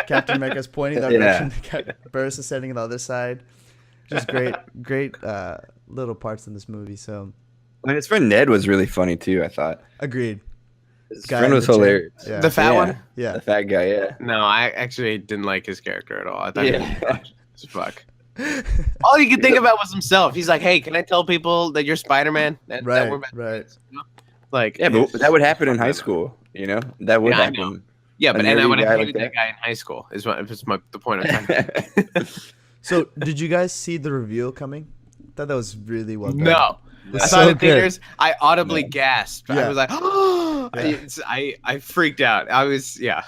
Speaker 2: Captain America is pointing that
Speaker 3: Yeah.
Speaker 2: direction. Buress is setting the other side. Just great little parts in this movie. So
Speaker 3: And his friend Ned was really funny too. I thought
Speaker 2: agreed.
Speaker 3: his
Speaker 2: Guy
Speaker 3: friend
Speaker 2: in
Speaker 3: was
Speaker 2: the gym.
Speaker 3: hilarious.
Speaker 2: Yeah.
Speaker 1: The fat one?
Speaker 2: Yeah.
Speaker 3: The fat guy. Yeah.
Speaker 1: No, I actually didn't like his character at all. I thought
Speaker 3: Yeah.
Speaker 1: he was as fuck. All he could think about was himself. He's like, "Hey, can I tell people that you're Spider-Man? That
Speaker 2: Right.
Speaker 1: we're best
Speaker 2: Right.
Speaker 1: friends?" You know? Like,
Speaker 3: Yeah, but that would happen in high school. You know, that would
Speaker 1: Yeah, I know.
Speaker 3: happen.
Speaker 1: yeah,
Speaker 3: A
Speaker 1: but and I
Speaker 3: nerdy
Speaker 1: would have
Speaker 3: guy
Speaker 1: hated
Speaker 3: like
Speaker 1: that guy in high school. Is the point I'm trying to make.
Speaker 2: So did you guys see the reveal coming? I thought that was really well done.
Speaker 1: No.
Speaker 2: It's
Speaker 1: I saw
Speaker 2: so
Speaker 1: it in
Speaker 2: good.
Speaker 1: theaters. I audibly gasped.
Speaker 2: Yeah.
Speaker 1: I was like, "Oh!"
Speaker 2: Yeah.
Speaker 1: I freaked out. I was, yeah.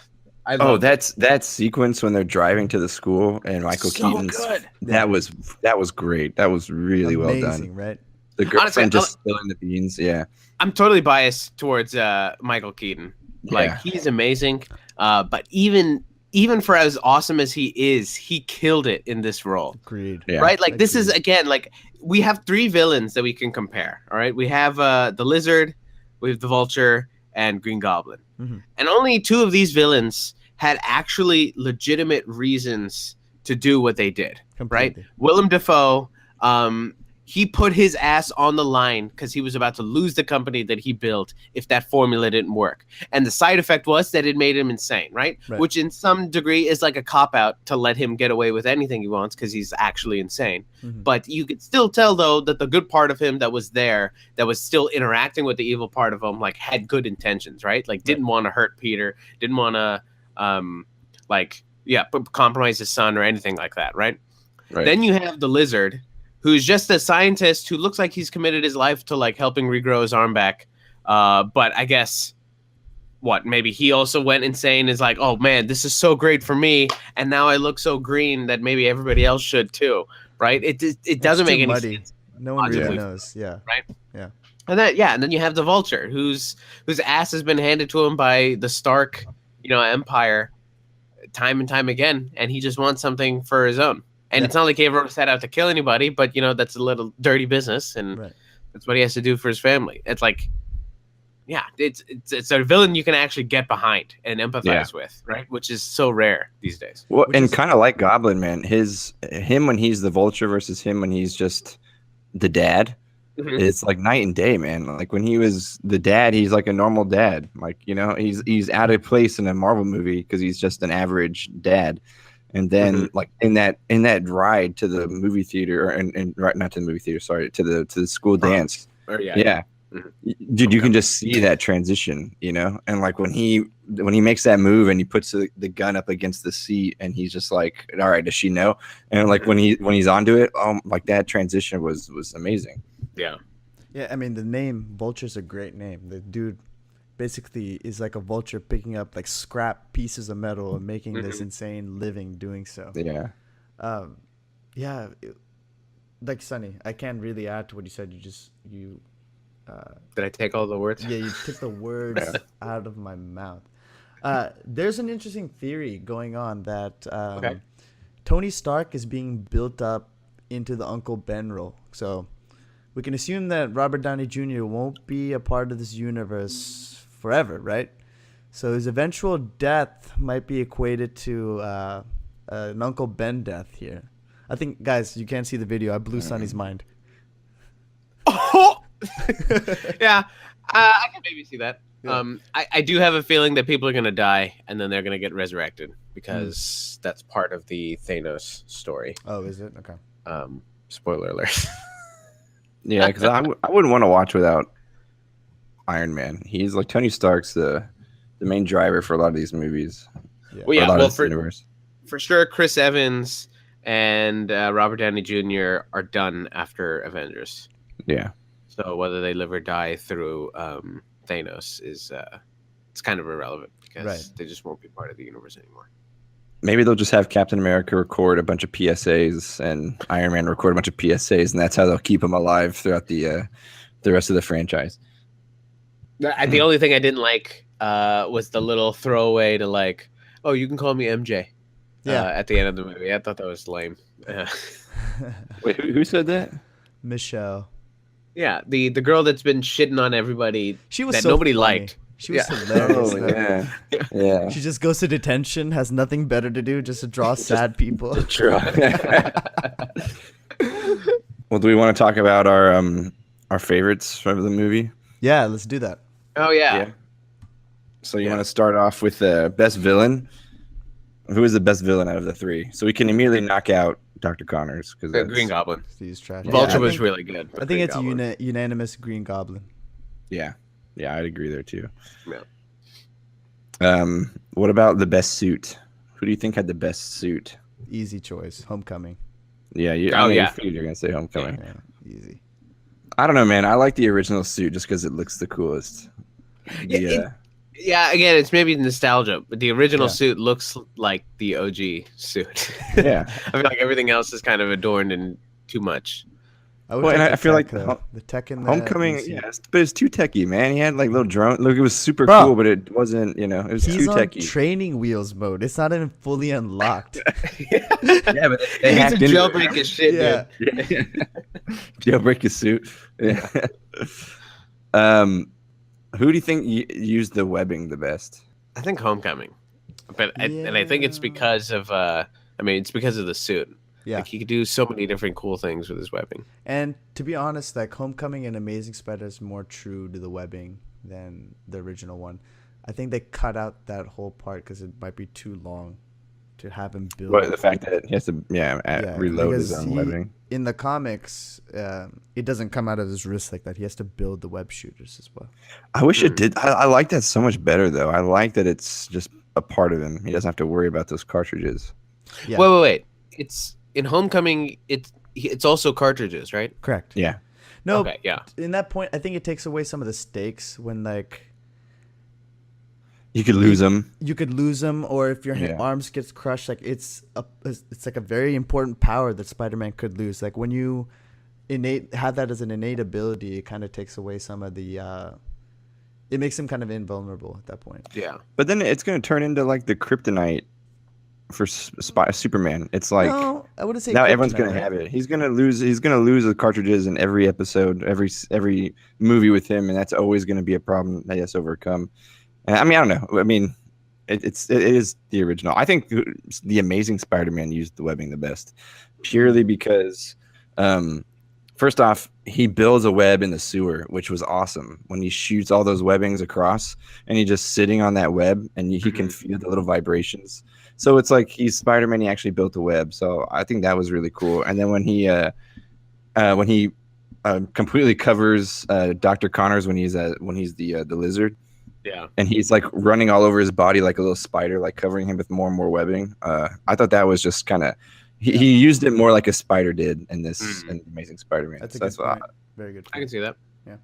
Speaker 1: I
Speaker 3: Oh,
Speaker 1: loved it.
Speaker 3: that sequence when they're driving to the school and Michael
Speaker 1: So
Speaker 3: Keaton's
Speaker 1: good.
Speaker 3: that was great. That was really well
Speaker 2: Amazing,
Speaker 3: done.
Speaker 2: right?
Speaker 3: The girlfriend
Speaker 1: Honestly,
Speaker 3: just spilling the beans. Yeah.
Speaker 1: I'm totally biased towards Michael Keaton. Like
Speaker 3: Yeah.
Speaker 1: he's amazing. But even for as awesome as he is, he killed it in this role.
Speaker 2: Agreed.
Speaker 3: Yeah.
Speaker 1: Right? Like this is
Speaker 2: Agreed.
Speaker 1: again like we have three villains that we can compare. All right. We have the Lizard, we have the Vulture, and Green Goblin.
Speaker 2: Mhm.
Speaker 1: And only two of these villains had actually legitimate reasons to do what they did. Right?
Speaker 2: Completely.
Speaker 1: Willem Dafoe, he put his ass on the line because he was about to lose the company that he built if that formula didn't work. And the side effect was that it made him insane, right?
Speaker 2: Right.
Speaker 1: Which in some degree is like a cop-out to let him get away with anything he wants because he's actually insane.
Speaker 2: Mhm.
Speaker 1: But you could still tell, though, that the good part of him that was there, that was still interacting with the evil part of him, like had good intentions, right? Like didn't want to hurt Peter, didn't want to, compromise his son or anything like that, right?
Speaker 3: Right.
Speaker 1: Then you have the Lizard, who's just a scientist who looks like he's committed his life to like helping regrow his arm back. But I guess maybe he also went insane, is like, oh man, this is so great for me, and now I look so green that maybe everybody else should too, right? It doesn't
Speaker 2: It's
Speaker 1: make
Speaker 2: too
Speaker 1: any
Speaker 2: muddy.
Speaker 1: sense.
Speaker 2: No one really
Speaker 1: logically,
Speaker 2: knows. Yeah.
Speaker 1: right?
Speaker 2: Yeah.
Speaker 1: And then you have the Vulture, whose ass has been handed to him by the Stark, Empire, time and time again, and he just wants something for his own. And it's not like he ever set out to kill anybody, but that's a little dirty business, and
Speaker 2: Right.
Speaker 1: that's what he has to do for his family. It's like, yeah, it's a villain you can actually get behind and empathize with, right? Which is so rare these days.
Speaker 3: Well, and kind of like Goblin, man. Him when he's the Vulture versus him when he's just the dad.
Speaker 1: Mhm.
Speaker 3: It's like night and day, man. Like when he was the dad, he's like a normal dad. Like he's out of place in a Marvel movie because he's just an average dad. And then like in that ride to the movie theater, and right, not to the movie theater, sorry, to the school dance.
Speaker 1: Or
Speaker 3: Yeah. Dude, you can just see that transition, and like when he makes that move and he puts the gun up against the seat and he's just like, all right, does she know? And like when he's onto it, like that transition was amazing.
Speaker 1: Yeah.
Speaker 2: Yeah, I mean the name Vulture's a great name. The dude basically is like a vulture picking up like scrap pieces of metal and making this insane living doing so.
Speaker 3: Yeah.
Speaker 2: Like Sonny, I can't really add to what you said. You
Speaker 1: Did I take all the words?
Speaker 2: Yeah, you took the words out of my mouth. There's an interesting theory going on that Tony Stark is being built up into the Uncle Ben role. So we can assume that Robert Downey Jr. won't be a part of this universe forever, right? So his eventual death might be equated to an Uncle Ben death here. I think, guys, you can't see the video. I blew Sonny's mind.
Speaker 1: Yeah, I can maybe see that. Yeah. I do have a feeling that people are going to die and then they're going to get resurrected because that's part of the Thanos story.
Speaker 2: Oh, is it? Okay.
Speaker 1: Spoiler alert.
Speaker 3: Yeah, because I wouldn't want to watch without Iron Man. He's like Tony Stark's the main driver for a lot of these movies.
Speaker 1: Yeah. Well, yeah,
Speaker 3: well,
Speaker 1: for sure, Chris Evans and Robert Downey Jr. are done after Avengers.
Speaker 3: Yeah.
Speaker 1: So whether they live or die through Thanos is it's kind of irrelevant because they just won't be part of the universe anymore.
Speaker 3: Maybe they'll just have Captain America record a bunch of PSAs and Iron Man record a bunch of PSAs, and that's how they'll keep him alive throughout the rest of the franchise.
Speaker 1: The only thing I didn't like was the little throwaway to like, oh, you can call me MJ. At the end of the movie, I thought that was lame.
Speaker 3: Wait, who said that?
Speaker 2: Michelle.
Speaker 1: Yeah, the girl that's been shitting on everybody.
Speaker 2: She was
Speaker 1: that
Speaker 2: so
Speaker 1: nobody
Speaker 2: funny.
Speaker 1: liked.
Speaker 2: She was
Speaker 1: Yeah.
Speaker 2: hilarious.
Speaker 3: Oh,
Speaker 2: man.
Speaker 3: yeah.
Speaker 2: She just goes to detention, has nothing better to do, just to draw sad people.
Speaker 3: Well, do we want to talk about our favorites from the movie?
Speaker 2: Yeah, let's do that.
Speaker 1: Oh yeah.
Speaker 3: So you want to start off with the best villain? Who is the best villain out of the three? So we can immediately knock out Dr. Connors because
Speaker 1: The Green Goblin.
Speaker 2: He's trash.
Speaker 1: Vulture
Speaker 2: I
Speaker 1: was
Speaker 2: think-
Speaker 1: really good.
Speaker 2: I think it's a unanimous Green Goblin.
Speaker 3: Yeah, I'd agree there too.
Speaker 1: Yeah.
Speaker 3: What about the best suit? Who do you think had the best suit?
Speaker 2: Easy choice. Homecoming.
Speaker 3: Yeah, I figured you're gonna say Homecoming.
Speaker 2: Yeah, easy.
Speaker 3: I don't know, man. I like the original suit just because it looks the coolest.
Speaker 1: Yeah, again, it's maybe nostalgia, but the original suit looks like the OG suit.
Speaker 3: Yeah.
Speaker 1: I feel like everything else is kind of adorned and too much.
Speaker 3: I feel like
Speaker 2: the tech in the
Speaker 3: Homecoming,
Speaker 2: suit.
Speaker 3: but it's too techy, man. He had like little drone. Look, it was super
Speaker 2: Bro.
Speaker 3: cool, but it wasn't. It was
Speaker 2: He's
Speaker 3: too
Speaker 2: on
Speaker 3: techy.
Speaker 2: training wheels mode. It's not even fully unlocked.
Speaker 3: Yeah, but they
Speaker 1: He needs
Speaker 3: hacked
Speaker 1: to
Speaker 3: into
Speaker 1: jailbreak his shit,
Speaker 3: dude. Jailbreak his suit. Yeah. Who do you think used the webbing the best?
Speaker 1: I think Homecoming, and I think it's because of it's because of the suit.
Speaker 2: Yeah.
Speaker 1: Like he could do so many different cool things with his webbing.
Speaker 2: And to be honest, like Homecoming and Amazing Spider is more true to the webbing than the original one. I think they cut out that whole part because it might be too long to have him build.
Speaker 3: What, the fact that he has to reload his
Speaker 2: because
Speaker 3: own webbing.
Speaker 2: In the comics, it doesn't come out of his wrist like that. He has to build the web shooters as well.
Speaker 3: I wish it did. I like that so much better though. I like that it's just a part of him. He doesn't have to worry about those cartridges.
Speaker 2: Yeah.
Speaker 1: Wait. It's in Homecoming. It's also cartridges, right?
Speaker 2: Correct.
Speaker 3: Yeah.
Speaker 2: No.
Speaker 1: Okay. Yeah.
Speaker 2: In that point, I think it takes away some of the stakes when like
Speaker 3: You could lose them.
Speaker 2: you could lose them, or if your arms gets crushed, like it's like a very important power that Spider-Man could lose. Like when you have that as an innate ability, it kind of takes away some of the. It makes him kind of invulnerable at that point.
Speaker 1: Yeah.
Speaker 3: But then it's going to turn into like the kryptonite for Superman. It's like
Speaker 2: No, I wouldn't say
Speaker 3: now everyone's
Speaker 2: kryptonite,
Speaker 3: going to
Speaker 2: right?
Speaker 3: have it. He's going to lose the cartridges in every episode, every movie with him, and that's always going to be a problem that he has to overcome. And, I mean, I don't know. I mean, it is the original. I think the Amazing Spider-Man used the webbing the best, purely because, first off, he builds a web in the sewer, which was awesome. When he shoots all those webbings across, and he's just sitting on that web, and he can feel the little vibrations. So it's like he's Spider-Man. He actually built a web. So I think that was really cool. And then when he completely covers Dr. Connors when he's the lizard.
Speaker 1: Yeah.
Speaker 3: And he's like running all over his body like a little spider, like covering him with more and more webbing. I thought that was just kind of he used it more like a spider did in this in Amazing Spider-Man.
Speaker 2: That's a
Speaker 3: So
Speaker 2: good point. Very good.
Speaker 1: I can see that.
Speaker 2: Yeah.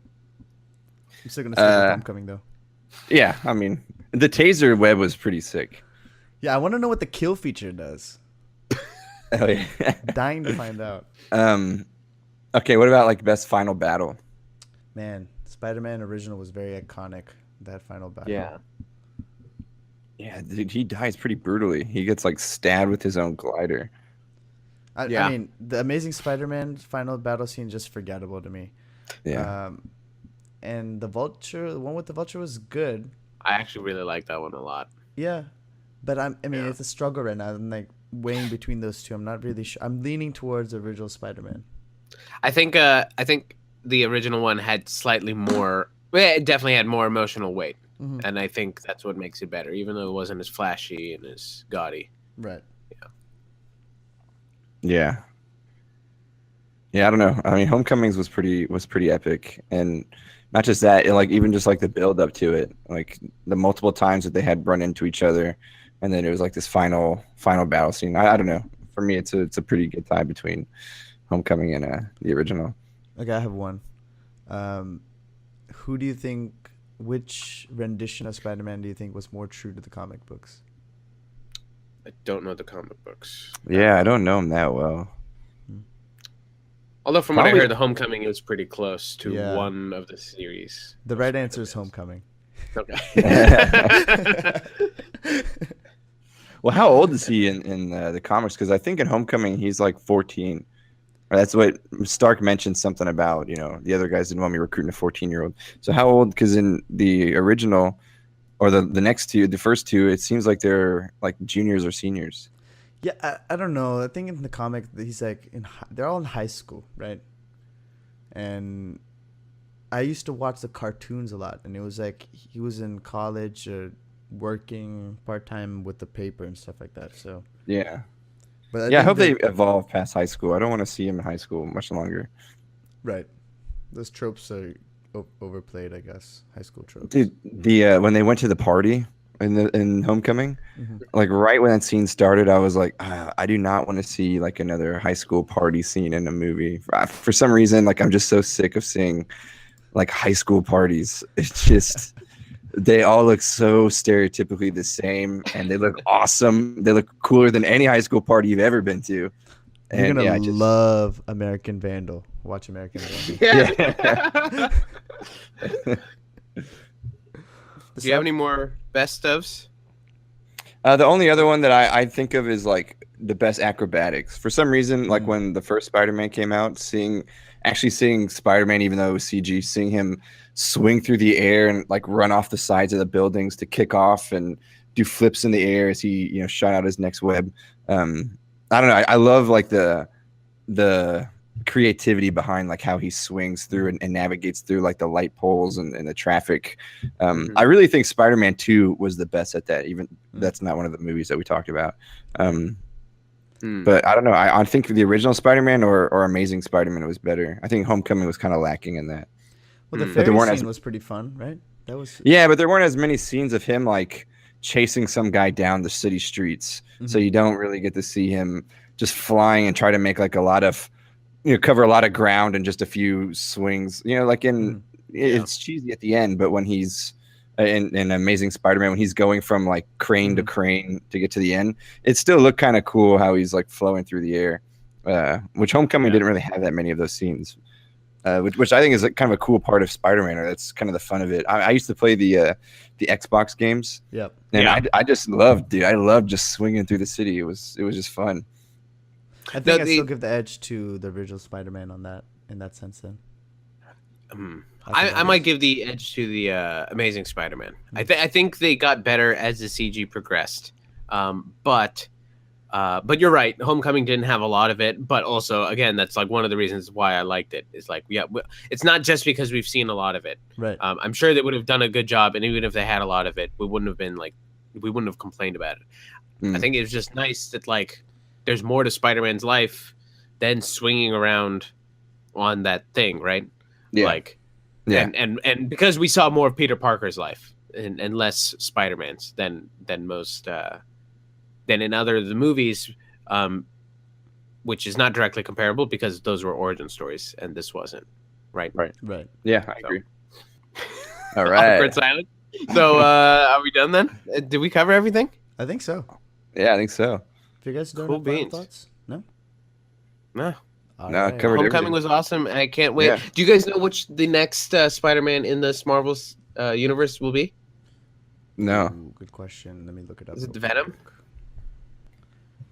Speaker 2: I'm still gonna stick with Homecoming though.
Speaker 3: Yeah, I mean the taser web was pretty sick.
Speaker 2: Yeah, I want to know what the kill feature does.
Speaker 3: Oh yeah.
Speaker 2: Dying to find out.
Speaker 3: Okay, what about like best final battle?
Speaker 2: Man, Spider-Man original was very iconic. That final battle.
Speaker 1: Yeah.
Speaker 3: Yeah, dude, he dies pretty brutally. He gets like stabbed with his own glider.
Speaker 2: I mean, the Amazing Spider-Man final battle scene is just forgettable to me.
Speaker 3: Yeah.
Speaker 2: And the one with the Vulture was good.
Speaker 1: I actually really like that one a lot.
Speaker 2: Yeah, but it's a struggle right now. I'm like weighing between those two. I'm not really sure. I'm leaning towards the original Spider-Man.
Speaker 1: I think the original one had slightly more. Well, it definitely had more emotional weight, and I think that's what makes it better, even though it wasn't as flashy and as gaudy.
Speaker 2: Right.
Speaker 3: Yeah. Yeah, I don't know. I mean, Homecomings was pretty epic, and not just that, even just like the build up to it, like the multiple times that they had run into each other, and then it was like this final battle scene. I don't know. For me, it's a pretty good tie between Homecoming and the original.
Speaker 2: Okay, I have one. Who do you think? Which rendition of Spider-Man do you think was more true to the comic books?
Speaker 1: I don't know the comic books.
Speaker 3: Yeah, I don't know him that well.
Speaker 1: Although from what I heard, the Homecoming is pretty close to
Speaker 2: Yeah.
Speaker 1: one of the series.
Speaker 2: The right answer is Homecoming.
Speaker 1: Okay.
Speaker 3: Well, how old is he in the comics? Because I think in Homecoming he's like 14. Or that's what Stark mentioned something about. The other guys didn't want me recruiting a 14-year-old. So how old? Because in the original, or the next two, the first two, it seems like they're like juniors or seniors.
Speaker 2: Yeah, I don't know. I think in the comic he's like they're all in high school, right? And I used to watch the cartoons a lot, and it was like he was in college or working part-time with the paper and stuff like that. So
Speaker 3: Yeah.
Speaker 2: But
Speaker 3: I hope they evolve past high school. I don't want to see him in high school much longer.
Speaker 2: Right. Those tropes are overplayed, I guess. High school tropes.
Speaker 3: Dude, the when they went to the party in Homecoming, like right when that scene started, I was like, I do not want to see like another high school party scene in a movie. For some reason, like I'm just so sick of seeing like high school parties. It's just they all look so stereotypically the same, and they look awesome. They look cooler than any high school party you've ever been to.
Speaker 2: You're
Speaker 3: And
Speaker 2: gonna love American Vandal. Watch American Vandal.
Speaker 1: Yeah. Do you have any more best ofs?
Speaker 3: The only other one that I think of is like the best acrobatics. For some reason, like when the first Spider-Man came out, seeing Spider-Man, even though it was CG, seeing him swing through the air and like run off the sides of the buildings to kick off and do flips in the air as he shot out his next web. I don't know. I love like the creativity behind like how he swings through and navigates through like the light poles and the traffic. I really think Spider-Man 2 was the best at that. Even that's not one of the movies that we talked about. But I don't know. I think the original Spider-Man or Amazing Spider-Man was better. I think Homecoming was kind of lacking in that.
Speaker 2: Well, the ferry scene was pretty fun, right? That was.
Speaker 3: Yeah, but there weren't as many scenes of him like chasing some guy down the city streets. So you don't really get to see him just flying and try to make like a lot of, cover a lot of ground in just a few swings. Like it's cheesy at the end, but when he's in Amazing Spider-Man, when he's going from like crane to crane to get to the end, it still looked kind of cool how he's like flowing through the air, which Homecoming didn't really have that many of those scenes, which I think is kind of a cool part of Spider-Man, or that's kind of the fun of it. I used to play the Xbox games.
Speaker 2: Yep.
Speaker 3: And I just loved just swinging through the city. It was just fun.
Speaker 2: I think I still give the edge to the original Spider-Man in that sense then.
Speaker 1: I might give the edge to the Amazing Spider-Man. I think they got better as the CG progressed. But you're right. Homecoming didn't have a lot of it, but also again, that's like one of the reasons why I liked it. Is like, it's not just because we've seen a lot of it.
Speaker 2: Right.
Speaker 1: I'm sure they would have done a good job, and even if they had a lot of it, we wouldn't have complained about it. I think it was just nice that like there's more to Spider-Man's life than swinging around on that thing, right?
Speaker 3: Yeah.
Speaker 1: Like, and because we saw more of Peter Parker's life and less Spider-Man's than most than in other of the movies, which is not directly comparable because those were origin stories and this wasn't, right?
Speaker 2: Right.
Speaker 3: Yeah, I agree. All right.
Speaker 1: Awkward silence. So, are we done then? Did we cover everything?
Speaker 2: I think so.
Speaker 3: Yeah, I think so.
Speaker 2: If you guys don't
Speaker 1: Cool
Speaker 2: have final
Speaker 1: beans.
Speaker 2: thoughts, no.
Speaker 1: No.
Speaker 3: No, it covered
Speaker 1: Homecoming
Speaker 3: everything.
Speaker 1: was awesome. I can't wait.
Speaker 3: Yeah.
Speaker 1: Do you guys know which the next Spider-Man in this Marvel's universe will be?
Speaker 3: No.
Speaker 2: Ooh, good question. Let me look it up.
Speaker 1: Is it
Speaker 2: real
Speaker 1: Venom?
Speaker 2: quick.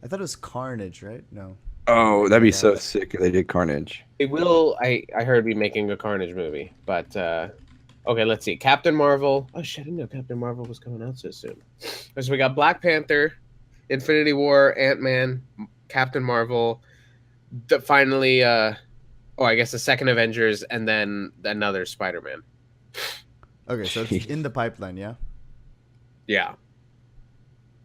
Speaker 2: I thought it was Carnage, right? No.
Speaker 3: Oh, that'd be so sick if they did Carnage.
Speaker 1: It will. I heard be making a Carnage movie, but okay. Let's see. Captain Marvel. Oh shit! I didn't know Captain Marvel was coming out so soon. So we got Black Panther, Infinity War, Ant-Man, Captain Marvel. Finally, I guess the second Avengers, and then another Spider-Man.
Speaker 2: Okay, so it's in the pipeline, yeah.
Speaker 1: Yeah,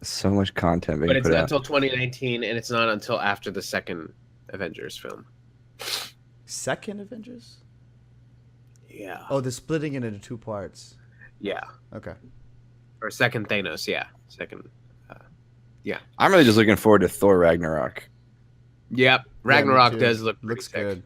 Speaker 3: So much content being
Speaker 1: but it's
Speaker 3: put
Speaker 1: not
Speaker 3: out.
Speaker 1: until 2019, and it's not until after the second Avengers film.
Speaker 2: Second Avengers?
Speaker 1: Yeah.
Speaker 2: Oh, they're splitting it into two parts.
Speaker 1: Yeah.
Speaker 2: Okay.
Speaker 1: Or second Thanos. Yeah. Second. Yeah.
Speaker 3: I'm really just looking forward to Thor Ragnarok.
Speaker 1: Yep. Ragnarok does
Speaker 2: looks
Speaker 1: sick.
Speaker 2: good.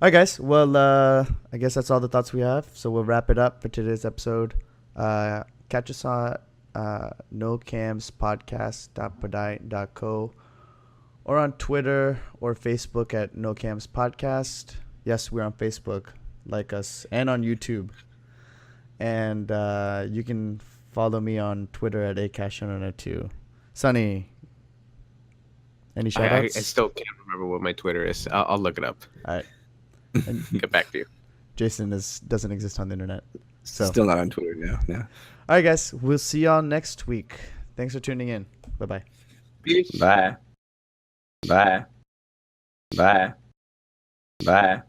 Speaker 2: All right, guys. Well, I guess that's all the thoughts we have. So we'll wrap it up for today's episode. Catch us on nocamspodcast.podite.co or on Twitter or Facebook at nocamspodcast. Yes, we're on Facebook. Like us. And on YouTube. And you can follow me on Twitter at Akash too. Sunny. Any shout outs?
Speaker 1: I still can't remember what my Twitter is. I'll look it up.
Speaker 2: All right. And
Speaker 1: get back to you.
Speaker 2: Jason doesn't exist on the internet. So
Speaker 3: Still not on Twitter now. Yeah.
Speaker 2: All right, guys. We'll see y'all next week. Thanks for tuning in. Bye-bye.
Speaker 1: Peace.
Speaker 3: Bye. Bye. Bye. Bye.